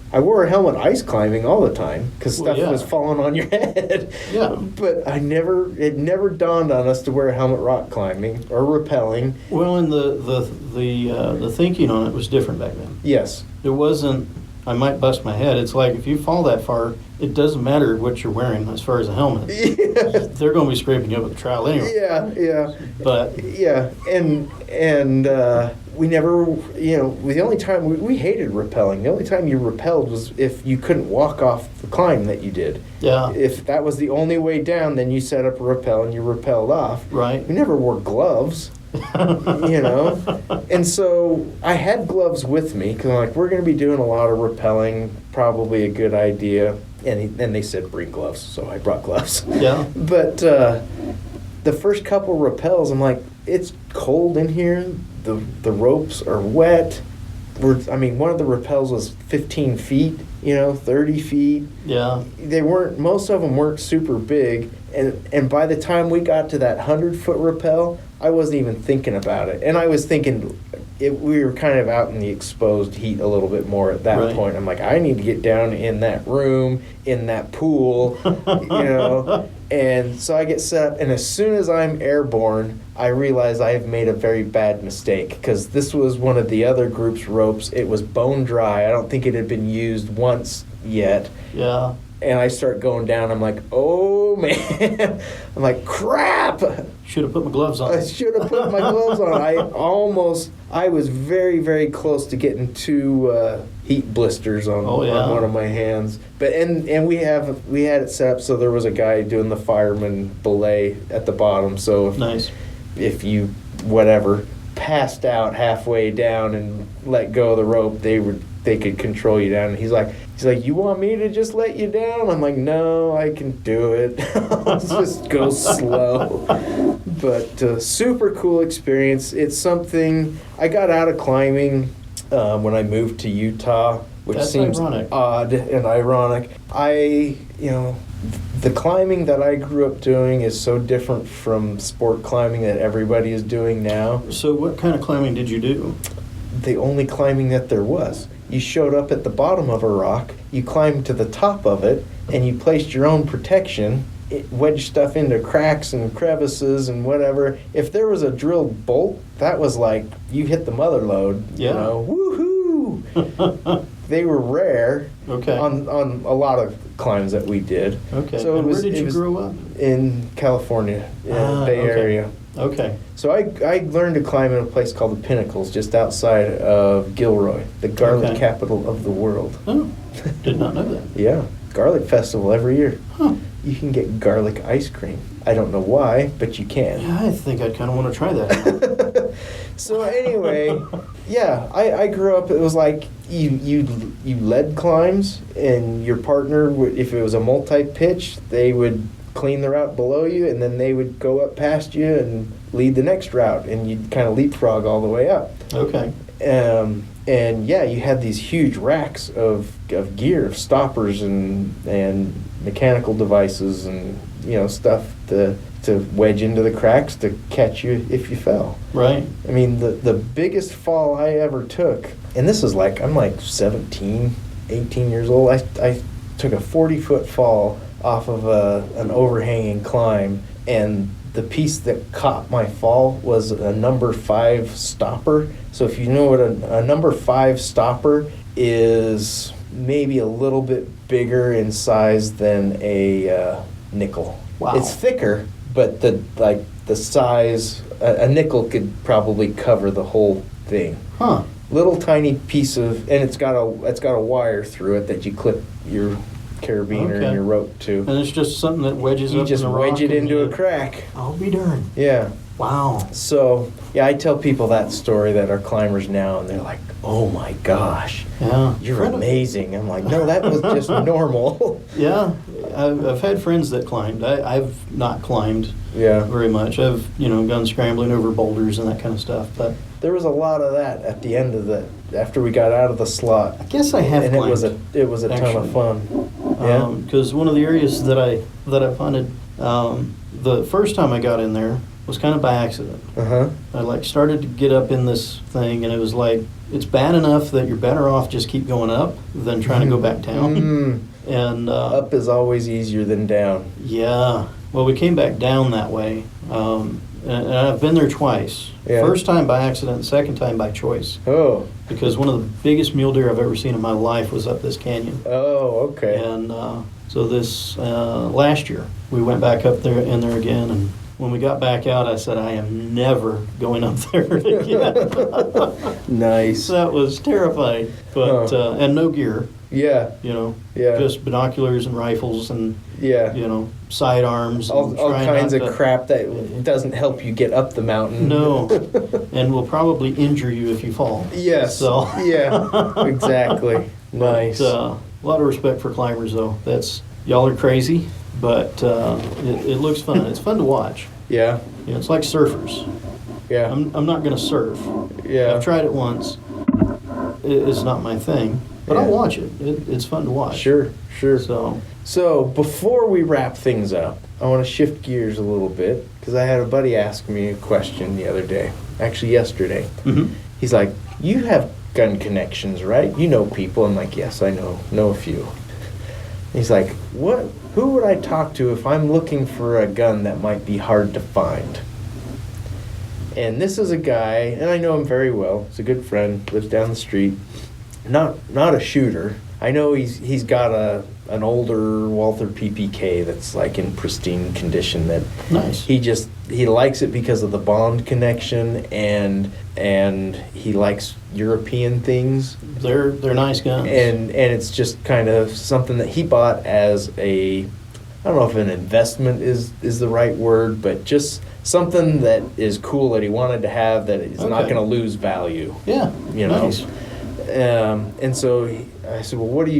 I wore a helmet ice climbing all the time because stuff was falling on your head. Yeah. But it never dawned on us to wear a helmet rock climbing or rappelling. Well, and the thinking on it was different back then. Yes. It wasn't, I might bust my head. It's like, if you fall that far, it doesn't matter what you're wearing as far as a helmet. Yeah. They're going to be scraping you up with a trowel anyway. Yeah. But. Yeah, and we never, the only time we hated rappelling. The only time you rappelled was if you couldn't walk off the climb that you did. Yeah. If that was the only way down, then you set up a rappel and you rappelled off. Right. We never wore gloves, And so I had gloves with me because I'm like, we're going to be doing a lot of rappelling, probably a good idea. And they said bring gloves, so I brought gloves. Yeah. But the first couple rappels, I'm like, it's cold in here. The ropes are wet. One of the rappels was 15 feet, 30 feet. Yeah. Most of them weren't super big. And by the time we got to that 100-foot rappel, I wasn't even thinking about it. And I was thinking, we were kind of out in the exposed heat a little bit more at that point. I'm like, I need to get down in that room, in that pool, And so I get set up, and as soon as I'm airborne, I realize I have made a very bad mistake, because this was one of the other group's ropes. It was bone dry. I don't think it had been used once yet. Yeah. And I start going down. I'm like, oh, man. I'm like, crap. Should have put my gloves on. I should have put my gloves on. I was very, very close to getting 2 heat blisters on one of my hands. But and we had it set up so there was a guy doing the fireman belay at the bottom. So if you passed out halfway down and let go of the rope, they could control you down. And he's like, you want me to just let you down? I'm like, no, I can do it. I'll just go slow. But super cool experience. It's something I got out of climbing when I moved to Utah, which seems odd and ironic. The climbing that I grew up doing is so different from sport climbing that everybody is doing now. So what kind of climbing did you do? The only climbing that there was. You showed up at the bottom of a rock, you climbed to the top of it, and you placed your own protection, wedged stuff into cracks and crevices and whatever. If there was a drilled bolt, that was like you hit the mother lode. Yeah. Woohoo! They were rare on a lot of climbs that we did. Okay. So where did you grow up? In California, Bay Area. Okay. So I learned to climb in a place called the Pinnacles, just outside of Gilroy, the garlic capital of the world. Oh, did not know that. Yeah, garlic festival every year. Huh. You can get garlic ice cream. I don't know why, but you can. Yeah, I think I'd kind of want to try that. So anyway, yeah, I grew up, it was like you led climbs, and your partner, if it was a multi-pitch, they would clean the route below you, and then they would go up past you and lead the next route, and you'd kind of leapfrog all the way up. Okay. And yeah, you had these huge racks of gear, of stoppers and mechanical devices and stuff to wedge into the cracks to catch you if you fell. Right. I mean, the biggest fall I ever took, and this is I'm like 17, 18 years old. I took a 40-foot fall off of an overhanging climb, and the piece that caught my fall was a number 5 stopper. So if you know what a number 5 stopper is, maybe a little bit bigger in size than a nickel. Wow. It's thicker, but the size, a nickel could probably cover the whole thing. Huh. Little tiny piece of, and it's got a wire through it that you clip your carabiner and your rope to. And it's just something that wedges you up just in the wedge rock it into a crack. I'll be darned. Yeah. Wow. So, yeah, I tell people that story that are climbers now, and they're like, oh my gosh, you're amazing. I'm like, no, that was just normal. Yeah. I've had friends that climbed. I've not climbed very much. I've, gone scrambling over boulders and that kind of stuff. But there was a lot of that at the end of after we got out of the slot. I guess I have climbed. And it was a ton of fun. Yeah. Because one of the areas that I hunted, the first time I got in there was kind of by accident. Uh-huh. I started to get up in this thing, and it was it's bad enough that you're better off just keep going up than trying to go back down. Mm. And up is always easier than down. Yeah. Well, we came back down that way, and I've been there twice. Yeah. First time by accident, second time by choice. Oh. Because one of the biggest mule deer I've ever seen in my life was up this canyon. Oh, okay. And so this last year, we went back up there again, and when we got back out, I said, I am never going up there again. Nice. That was terrifying. But and no gear. Yeah. Just binoculars and rifles and sidearms. All kinds of crap that doesn't help you get up the mountain. No. And will probably injure you if you fall. Yes. So. Yeah, exactly. Nice. A lot of respect for climbers, though. Y'all are crazy, but it looks fun. It's fun to watch. Yeah. You know, it's like surfers. Yeah. I'm not going to surf. Yeah. I've tried it once. It's not my thing, but I'll watch it. It's fun to watch. Sure. So before we wrap things up, I want to shift gears a little bit because I had a buddy ask me a question the other day, actually yesterday. Mm-hmm. He's like, "You have gun connections, right? You know people." I'm like, "Yes, I know a few." He's like, who would I talk to if I'm looking for a gun that might be hard to find? And this is a guy, and I know him very well. He's a good friend, lives down the street. Not a shooter. I know he's got an older Walther PPK that's like in pristine condition that Nice. he likes it because of the Bond connection and he likes European things. They're nice guns. And it's just kind of something that he bought as I don't know if an investment is the right word, but just something that is cool that he wanted to have that is not going to lose value. Yeah. You know. Nice. And so I said, "Well, what are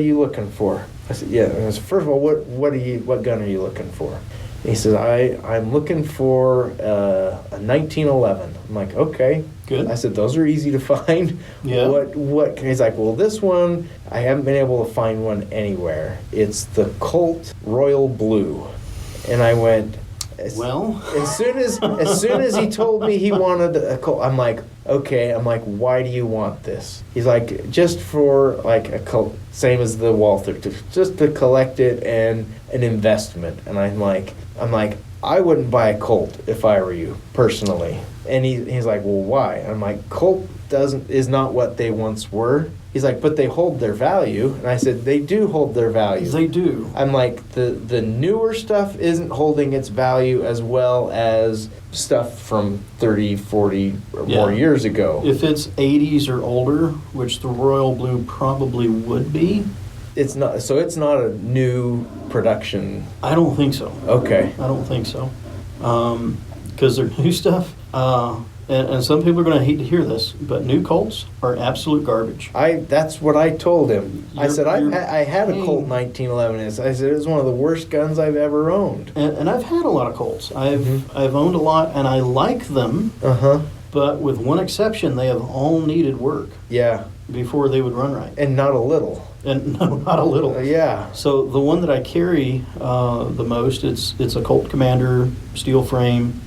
you looking for?" I said, "Yeah." And I said, "First of all, what gun are you looking for?" And he says, "I'm looking for a 1911." I'm like, "Okay." Good. I said, "Those are easy to find." Yeah. What? He's like, "Well, this one I haven't been able to find one anywhere. It's the Colt Royal Blue." And I went, Well. as soon as he told me he wanted a Colt, I'm like, okay. I'm like, "Why do you want this?" He's like, "Just for like a Colt, same as the Walther, just to collect it and an investment." And I'm like, "I wouldn't buy a Colt if I were you, personally." And he's like, "Well, why?" I'm like, "Colt is not what they once were." He's like, "But they hold their value." And I said, "They do hold their value." They do. I'm like, the newer stuff isn't holding its value as well as stuff from 30, 40 or more years ago. If it's 80s or older, which the Royal Blue probably would be. It's not. So it's not a new production. I don't think so. Okay. I don't think so. Because they're new stuff. And some people are going to hate to hear this, but new Colts are absolute garbage. That's what I told him. I said, I had a Colt paying- 1911. I said, it was one of the worst guns I've ever owned. And I've had a lot of Colts. I've owned a lot, and I like them. Uh-huh. But with one exception, they have all needed work Yeah. before they would run right. And not a little. And no, not a little. Yeah. So the one that I carry the most, it's a Colt Commander steel frame,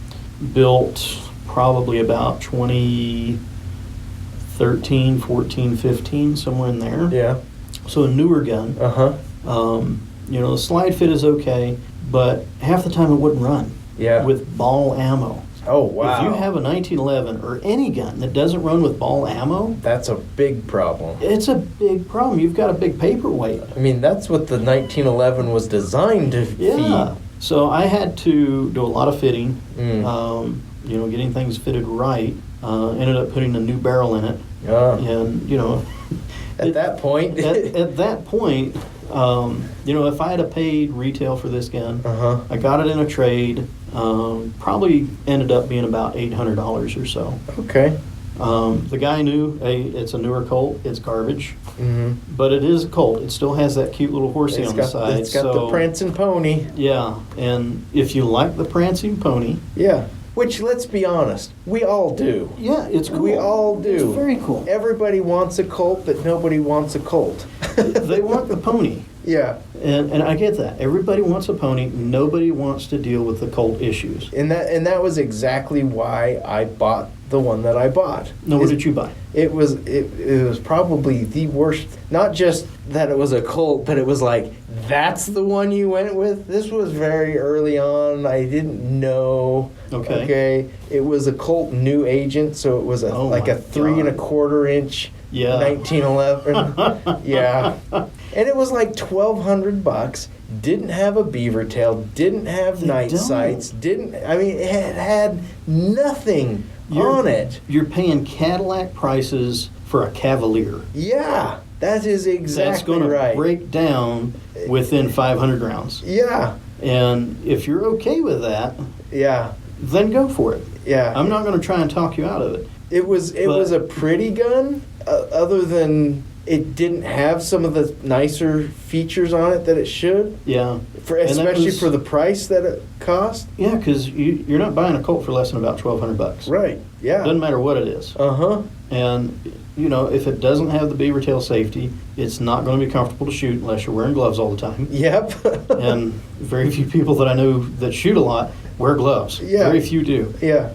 built probably about 2013, 14, 15, somewhere in there. Yeah. So a newer gun. Uh-huh. The slide fit is okay, but half the time it wouldn't run. Yeah. With ball ammo. Oh, wow. If you have a 1911 or any gun that doesn't run with ball ammo, That's a big problem. it's a big problem. You've got a big paperweight. I mean, that's what the 1911 was designed to Yeah. feed. So I had to do a lot of fitting, Mm. getting things fitted right. Ended up putting a new barrel in it. And, At that point. at that point, if I had have paid retail for this gun, Uh-huh. I got it in a trade, probably ended up being about $800 or so. Okay. The guy knew, hey, it's a newer Colt, it's garbage, Mm-hmm. but it is a Colt. It still has that cute little horsey on the side. It's got the prancing pony. Yeah, and if you like the prancing pony, Yeah. Which, let's be honest, we all do. yeah, it's cool. We all do. It's very cool. Everybody wants a Colt, but nobody wants a Colt. They want the pony. Yeah. And I get that. Everybody wants a pony. Nobody wants to deal with the Colt issues. And that was exactly why I bought the one that I bought. No, what did you buy? It was probably the worst. Not just that it was a Colt, but it was like, that's the one you went with. This was very early on. I didn't know. Okay. It was a Colt New Agent, so it was a 3 1/4 inch. Yeah. 1911. Yeah. And it was like $1,200. Didn't have a beaver tail. Didn't have night sights. It had nothing on it. You're paying Cadillac prices for a Cavalier. Yeah. That is exactly That's going right. to break down within 500 rounds. Yeah. And if you're okay with that, Yeah. then go for it. Yeah. I'm not going to try and talk you out of it. It was a pretty gun, other than it didn't have some of the nicer features on it that it should, Yeah. especially for the price that it cost. Yeah, because you're not buying a Colt for less than about $1,200. Right. Yeah. Doesn't matter what it is. Uh-huh. And, if it doesn't have the beaver tail safety, it's not going to be comfortable to shoot unless you're wearing gloves all the time. Yep. And very few people that I know that shoot a lot wear gloves. Yeah. Very few do. Yeah.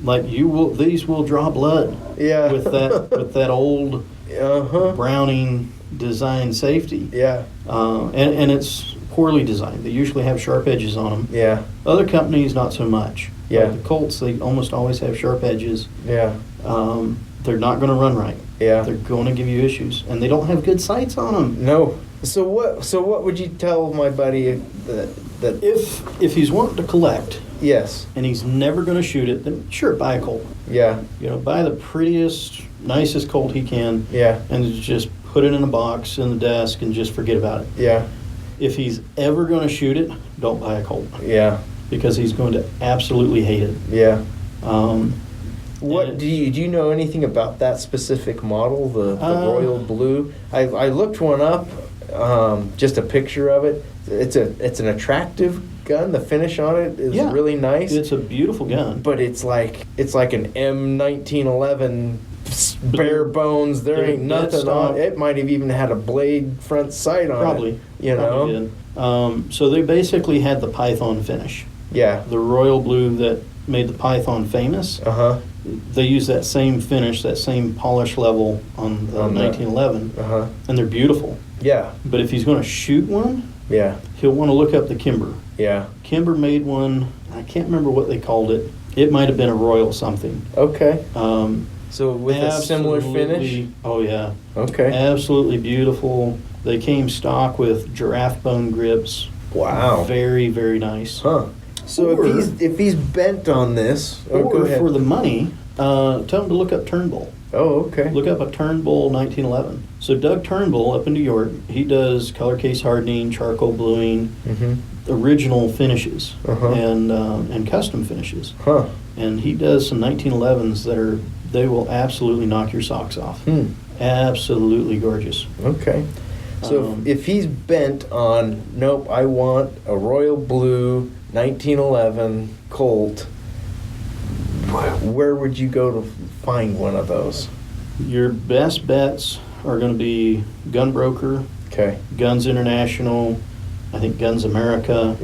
These will draw blood. Yeah. With that old Uh-huh. Browning design safety. Yeah. And it's poorly designed. They usually have sharp edges on them. Yeah. Other companies, not so much. Yeah. Like the Colts, they almost always have sharp edges. Yeah. They're not going to run right. Yeah. They're going to give you issues, and they don't have good sights on them. No. So what would you tell my buddy that If he's wanting to collect yes. and he's never going to shoot it, then sure, buy a Colt. Yeah. Buy the prettiest, nicest Colt he can. Yeah. And just put it in a box in the desk and just forget about it. Yeah. If he's ever going to shoot it, don't buy a Colt. Yeah. Because he's going to absolutely hate it. Yeah. What do you know anything about that specific model, the royal blue? I looked one up, just a picture of it. It's an attractive gun. The finish on it is really nice. It's a beautiful gun. But it's like an M1911 bare bones. There ain't nothing on it. It might have even had a blade front sight on Probably. it. Probably did. So they basically had the Python finish. Yeah. The royal blue that made the Python famous. Uh-huh. They use that same finish, that same polish level on the 1911. Uh-huh. And they're beautiful. Yeah. But if he's going to shoot one, yeah, he'll want to look up the Kimber. Yeah. Kimber made one. I can't remember what they called it. It might have been a royal something. Okay. So with a similar finish? Oh, yeah. Okay. Absolutely beautiful. They came stock with giraffe bone grips. Wow. Very, very nice. Huh. So if he's bent on this, or for the money, tell him to look up Turnbull. Oh, okay. Look up a Turnbull 1911. So Doug Turnbull up in New York, he does color case hardening, charcoal bluing, original finishes, and custom finishes. Huh. And he does some 1911s they will absolutely knock your socks off. Absolutely gorgeous. Okay. So if he's bent on, nope, I want a royal blue 1911 Colt, where would you go to find one of those? Your best bets are going to be Gunbroker, Guns International, I think Guns America,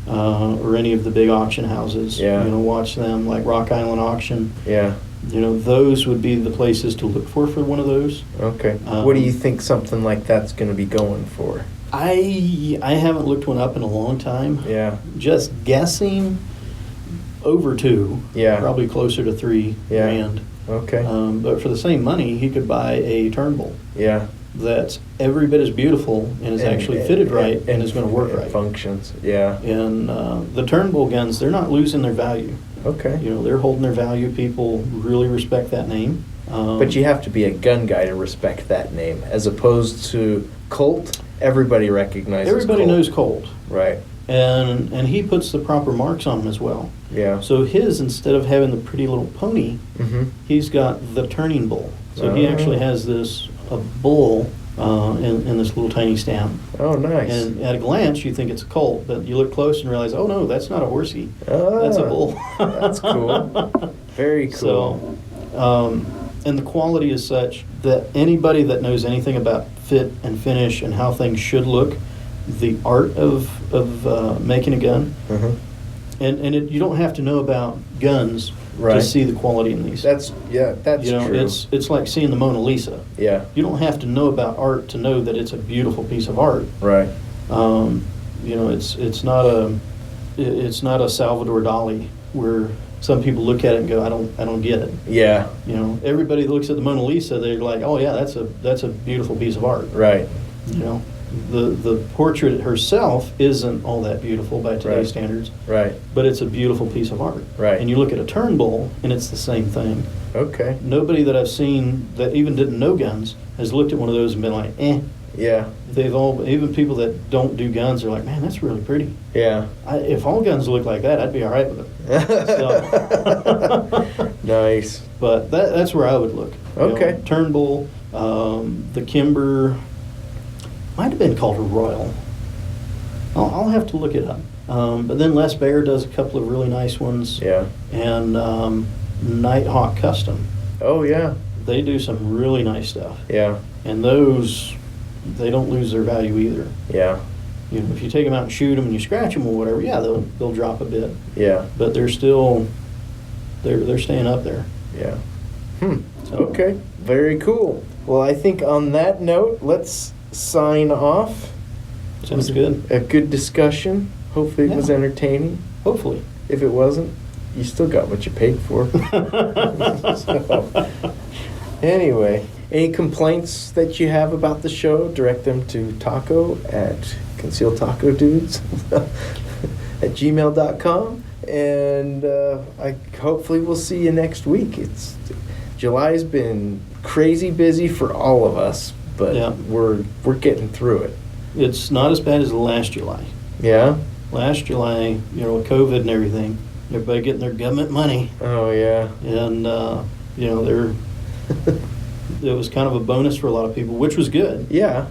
or any of the big auction houses. Watch them, like Rock Island Auction. Those would be the places to look for one of those. Okay. What do you think something like that's going to be going for? I haven't looked one up in a long time. Yeah. Just guessing, over 2. Yeah. Probably closer to 3 grand. Okay. But for the same money, he could buy a Turnbull. Yeah. That's every bit as beautiful and is actually fitted right and is going to work right. Functions. Yeah. And the Turnbull guns, they're not losing their value. Okay. They're holding their value. People really respect that name. But you have to be a gun guy to respect that name, as opposed to Colt. Everybody recognizes. Everybody Colt. knows Colt. Right. And he puts the proper marks on them as well. Yeah. So his, instead of having the pretty little pony, he's got the turning bull. So he actually has a bull in this little tiny stamp. Oh, nice. And at a glance, you think it's a colt, but you look close and realize, oh no, that's not a horsey. That's a bull. That's cool. Very cool. So, and the quality is such that anybody that knows anything about fit and finish and how things should look, the art of making a gun, and you don't have to know about guns to see the quality in these. That's true. It's like seeing the Mona Lisa. Yeah. You don't have to know about art to know that it's a beautiful piece of art. Right. It's not a Salvador Dali where some people look at it and go, I don't get it. Yeah. Everybody that looks at the Mona Lisa, they're like, oh yeah, that's a beautiful piece of art. Right. The portrait herself isn't all that beautiful by today's standards. Right. But it's a beautiful piece of art. Right. And you look at a Turnbull, and it's the same thing. Okay. Nobody that I've seen that even didn't know guns has looked at one of those and been like, eh. Yeah. Even people that don't do guns are like, man, that's really pretty. Yeah. If all guns look like that, I'd be all right with it. Nice. But that's where I would look. Okay. Turnbull, the Kimber, might have been called a Royal. I'll have to look it up. But then Les Baer does a couple of really nice ones. Yeah. And Nighthawk Custom. Oh, yeah. They do some really nice stuff. Yeah. And those, they don't lose their value either. Yeah. If you take them out and shoot them and you scratch them or whatever, yeah, they'll drop a bit. Yeah. But they're still, they're staying up there. Yeah. Okay. Very cool. Well, I think on that note, let's sign off. Sounds good. A good discussion. Hopefully it was Yeah. entertaining. Hopefully. If it wasn't, you still got what you paid for. So, anyway, any complaints that you have about the show, direct them to Taco at concealtacodudes@gmail.com. And I hopefully we'll see you next week. July's been crazy busy for all of us, but Yeah. we're getting through it. It's not as bad as the last July. Yeah? Last July, with COVID and everything, everybody getting their government money. Oh, yeah. And, it was kind of a bonus for a lot of people, which was good. Yeah.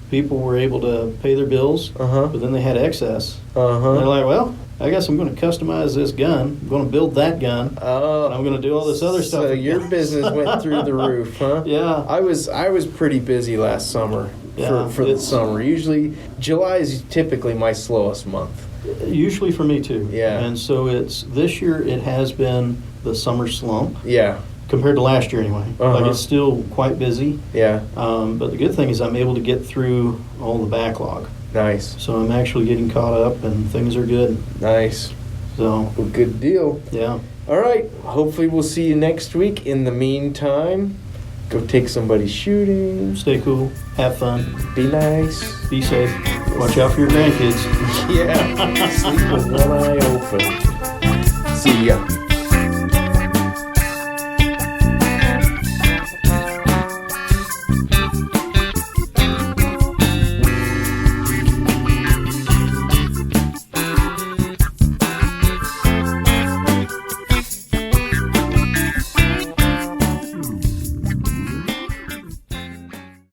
People were able to pay their bills, Uh-huh. but then they had excess. Uh-huh. And they're like, well, I guess I'm going to customize this gun. I'm going to build that gun. Oh. And I'm going to do all this other stuff. So your business went through the roof, huh? Yeah. I was pretty busy last summer Yeah, for the it's- summer. Usually July is typically my slowest month. Usually for me too. Yeah. And so this year it has been the summer slump Yeah. compared to last year anyway. Uh-huh. Like it's still quite busy. Yeah. But the good thing is I'm able to get through all the backlog. Nice. So I'm actually getting caught up and things are good. Nice. So, Well, good deal. yeah. All right. Hopefully we'll see you next week. In the meantime, go take somebody shooting. Stay cool. Have fun. Be nice. Be safe. Watch out for your grandkids. Yeah. Sleep with one eye open. See ya.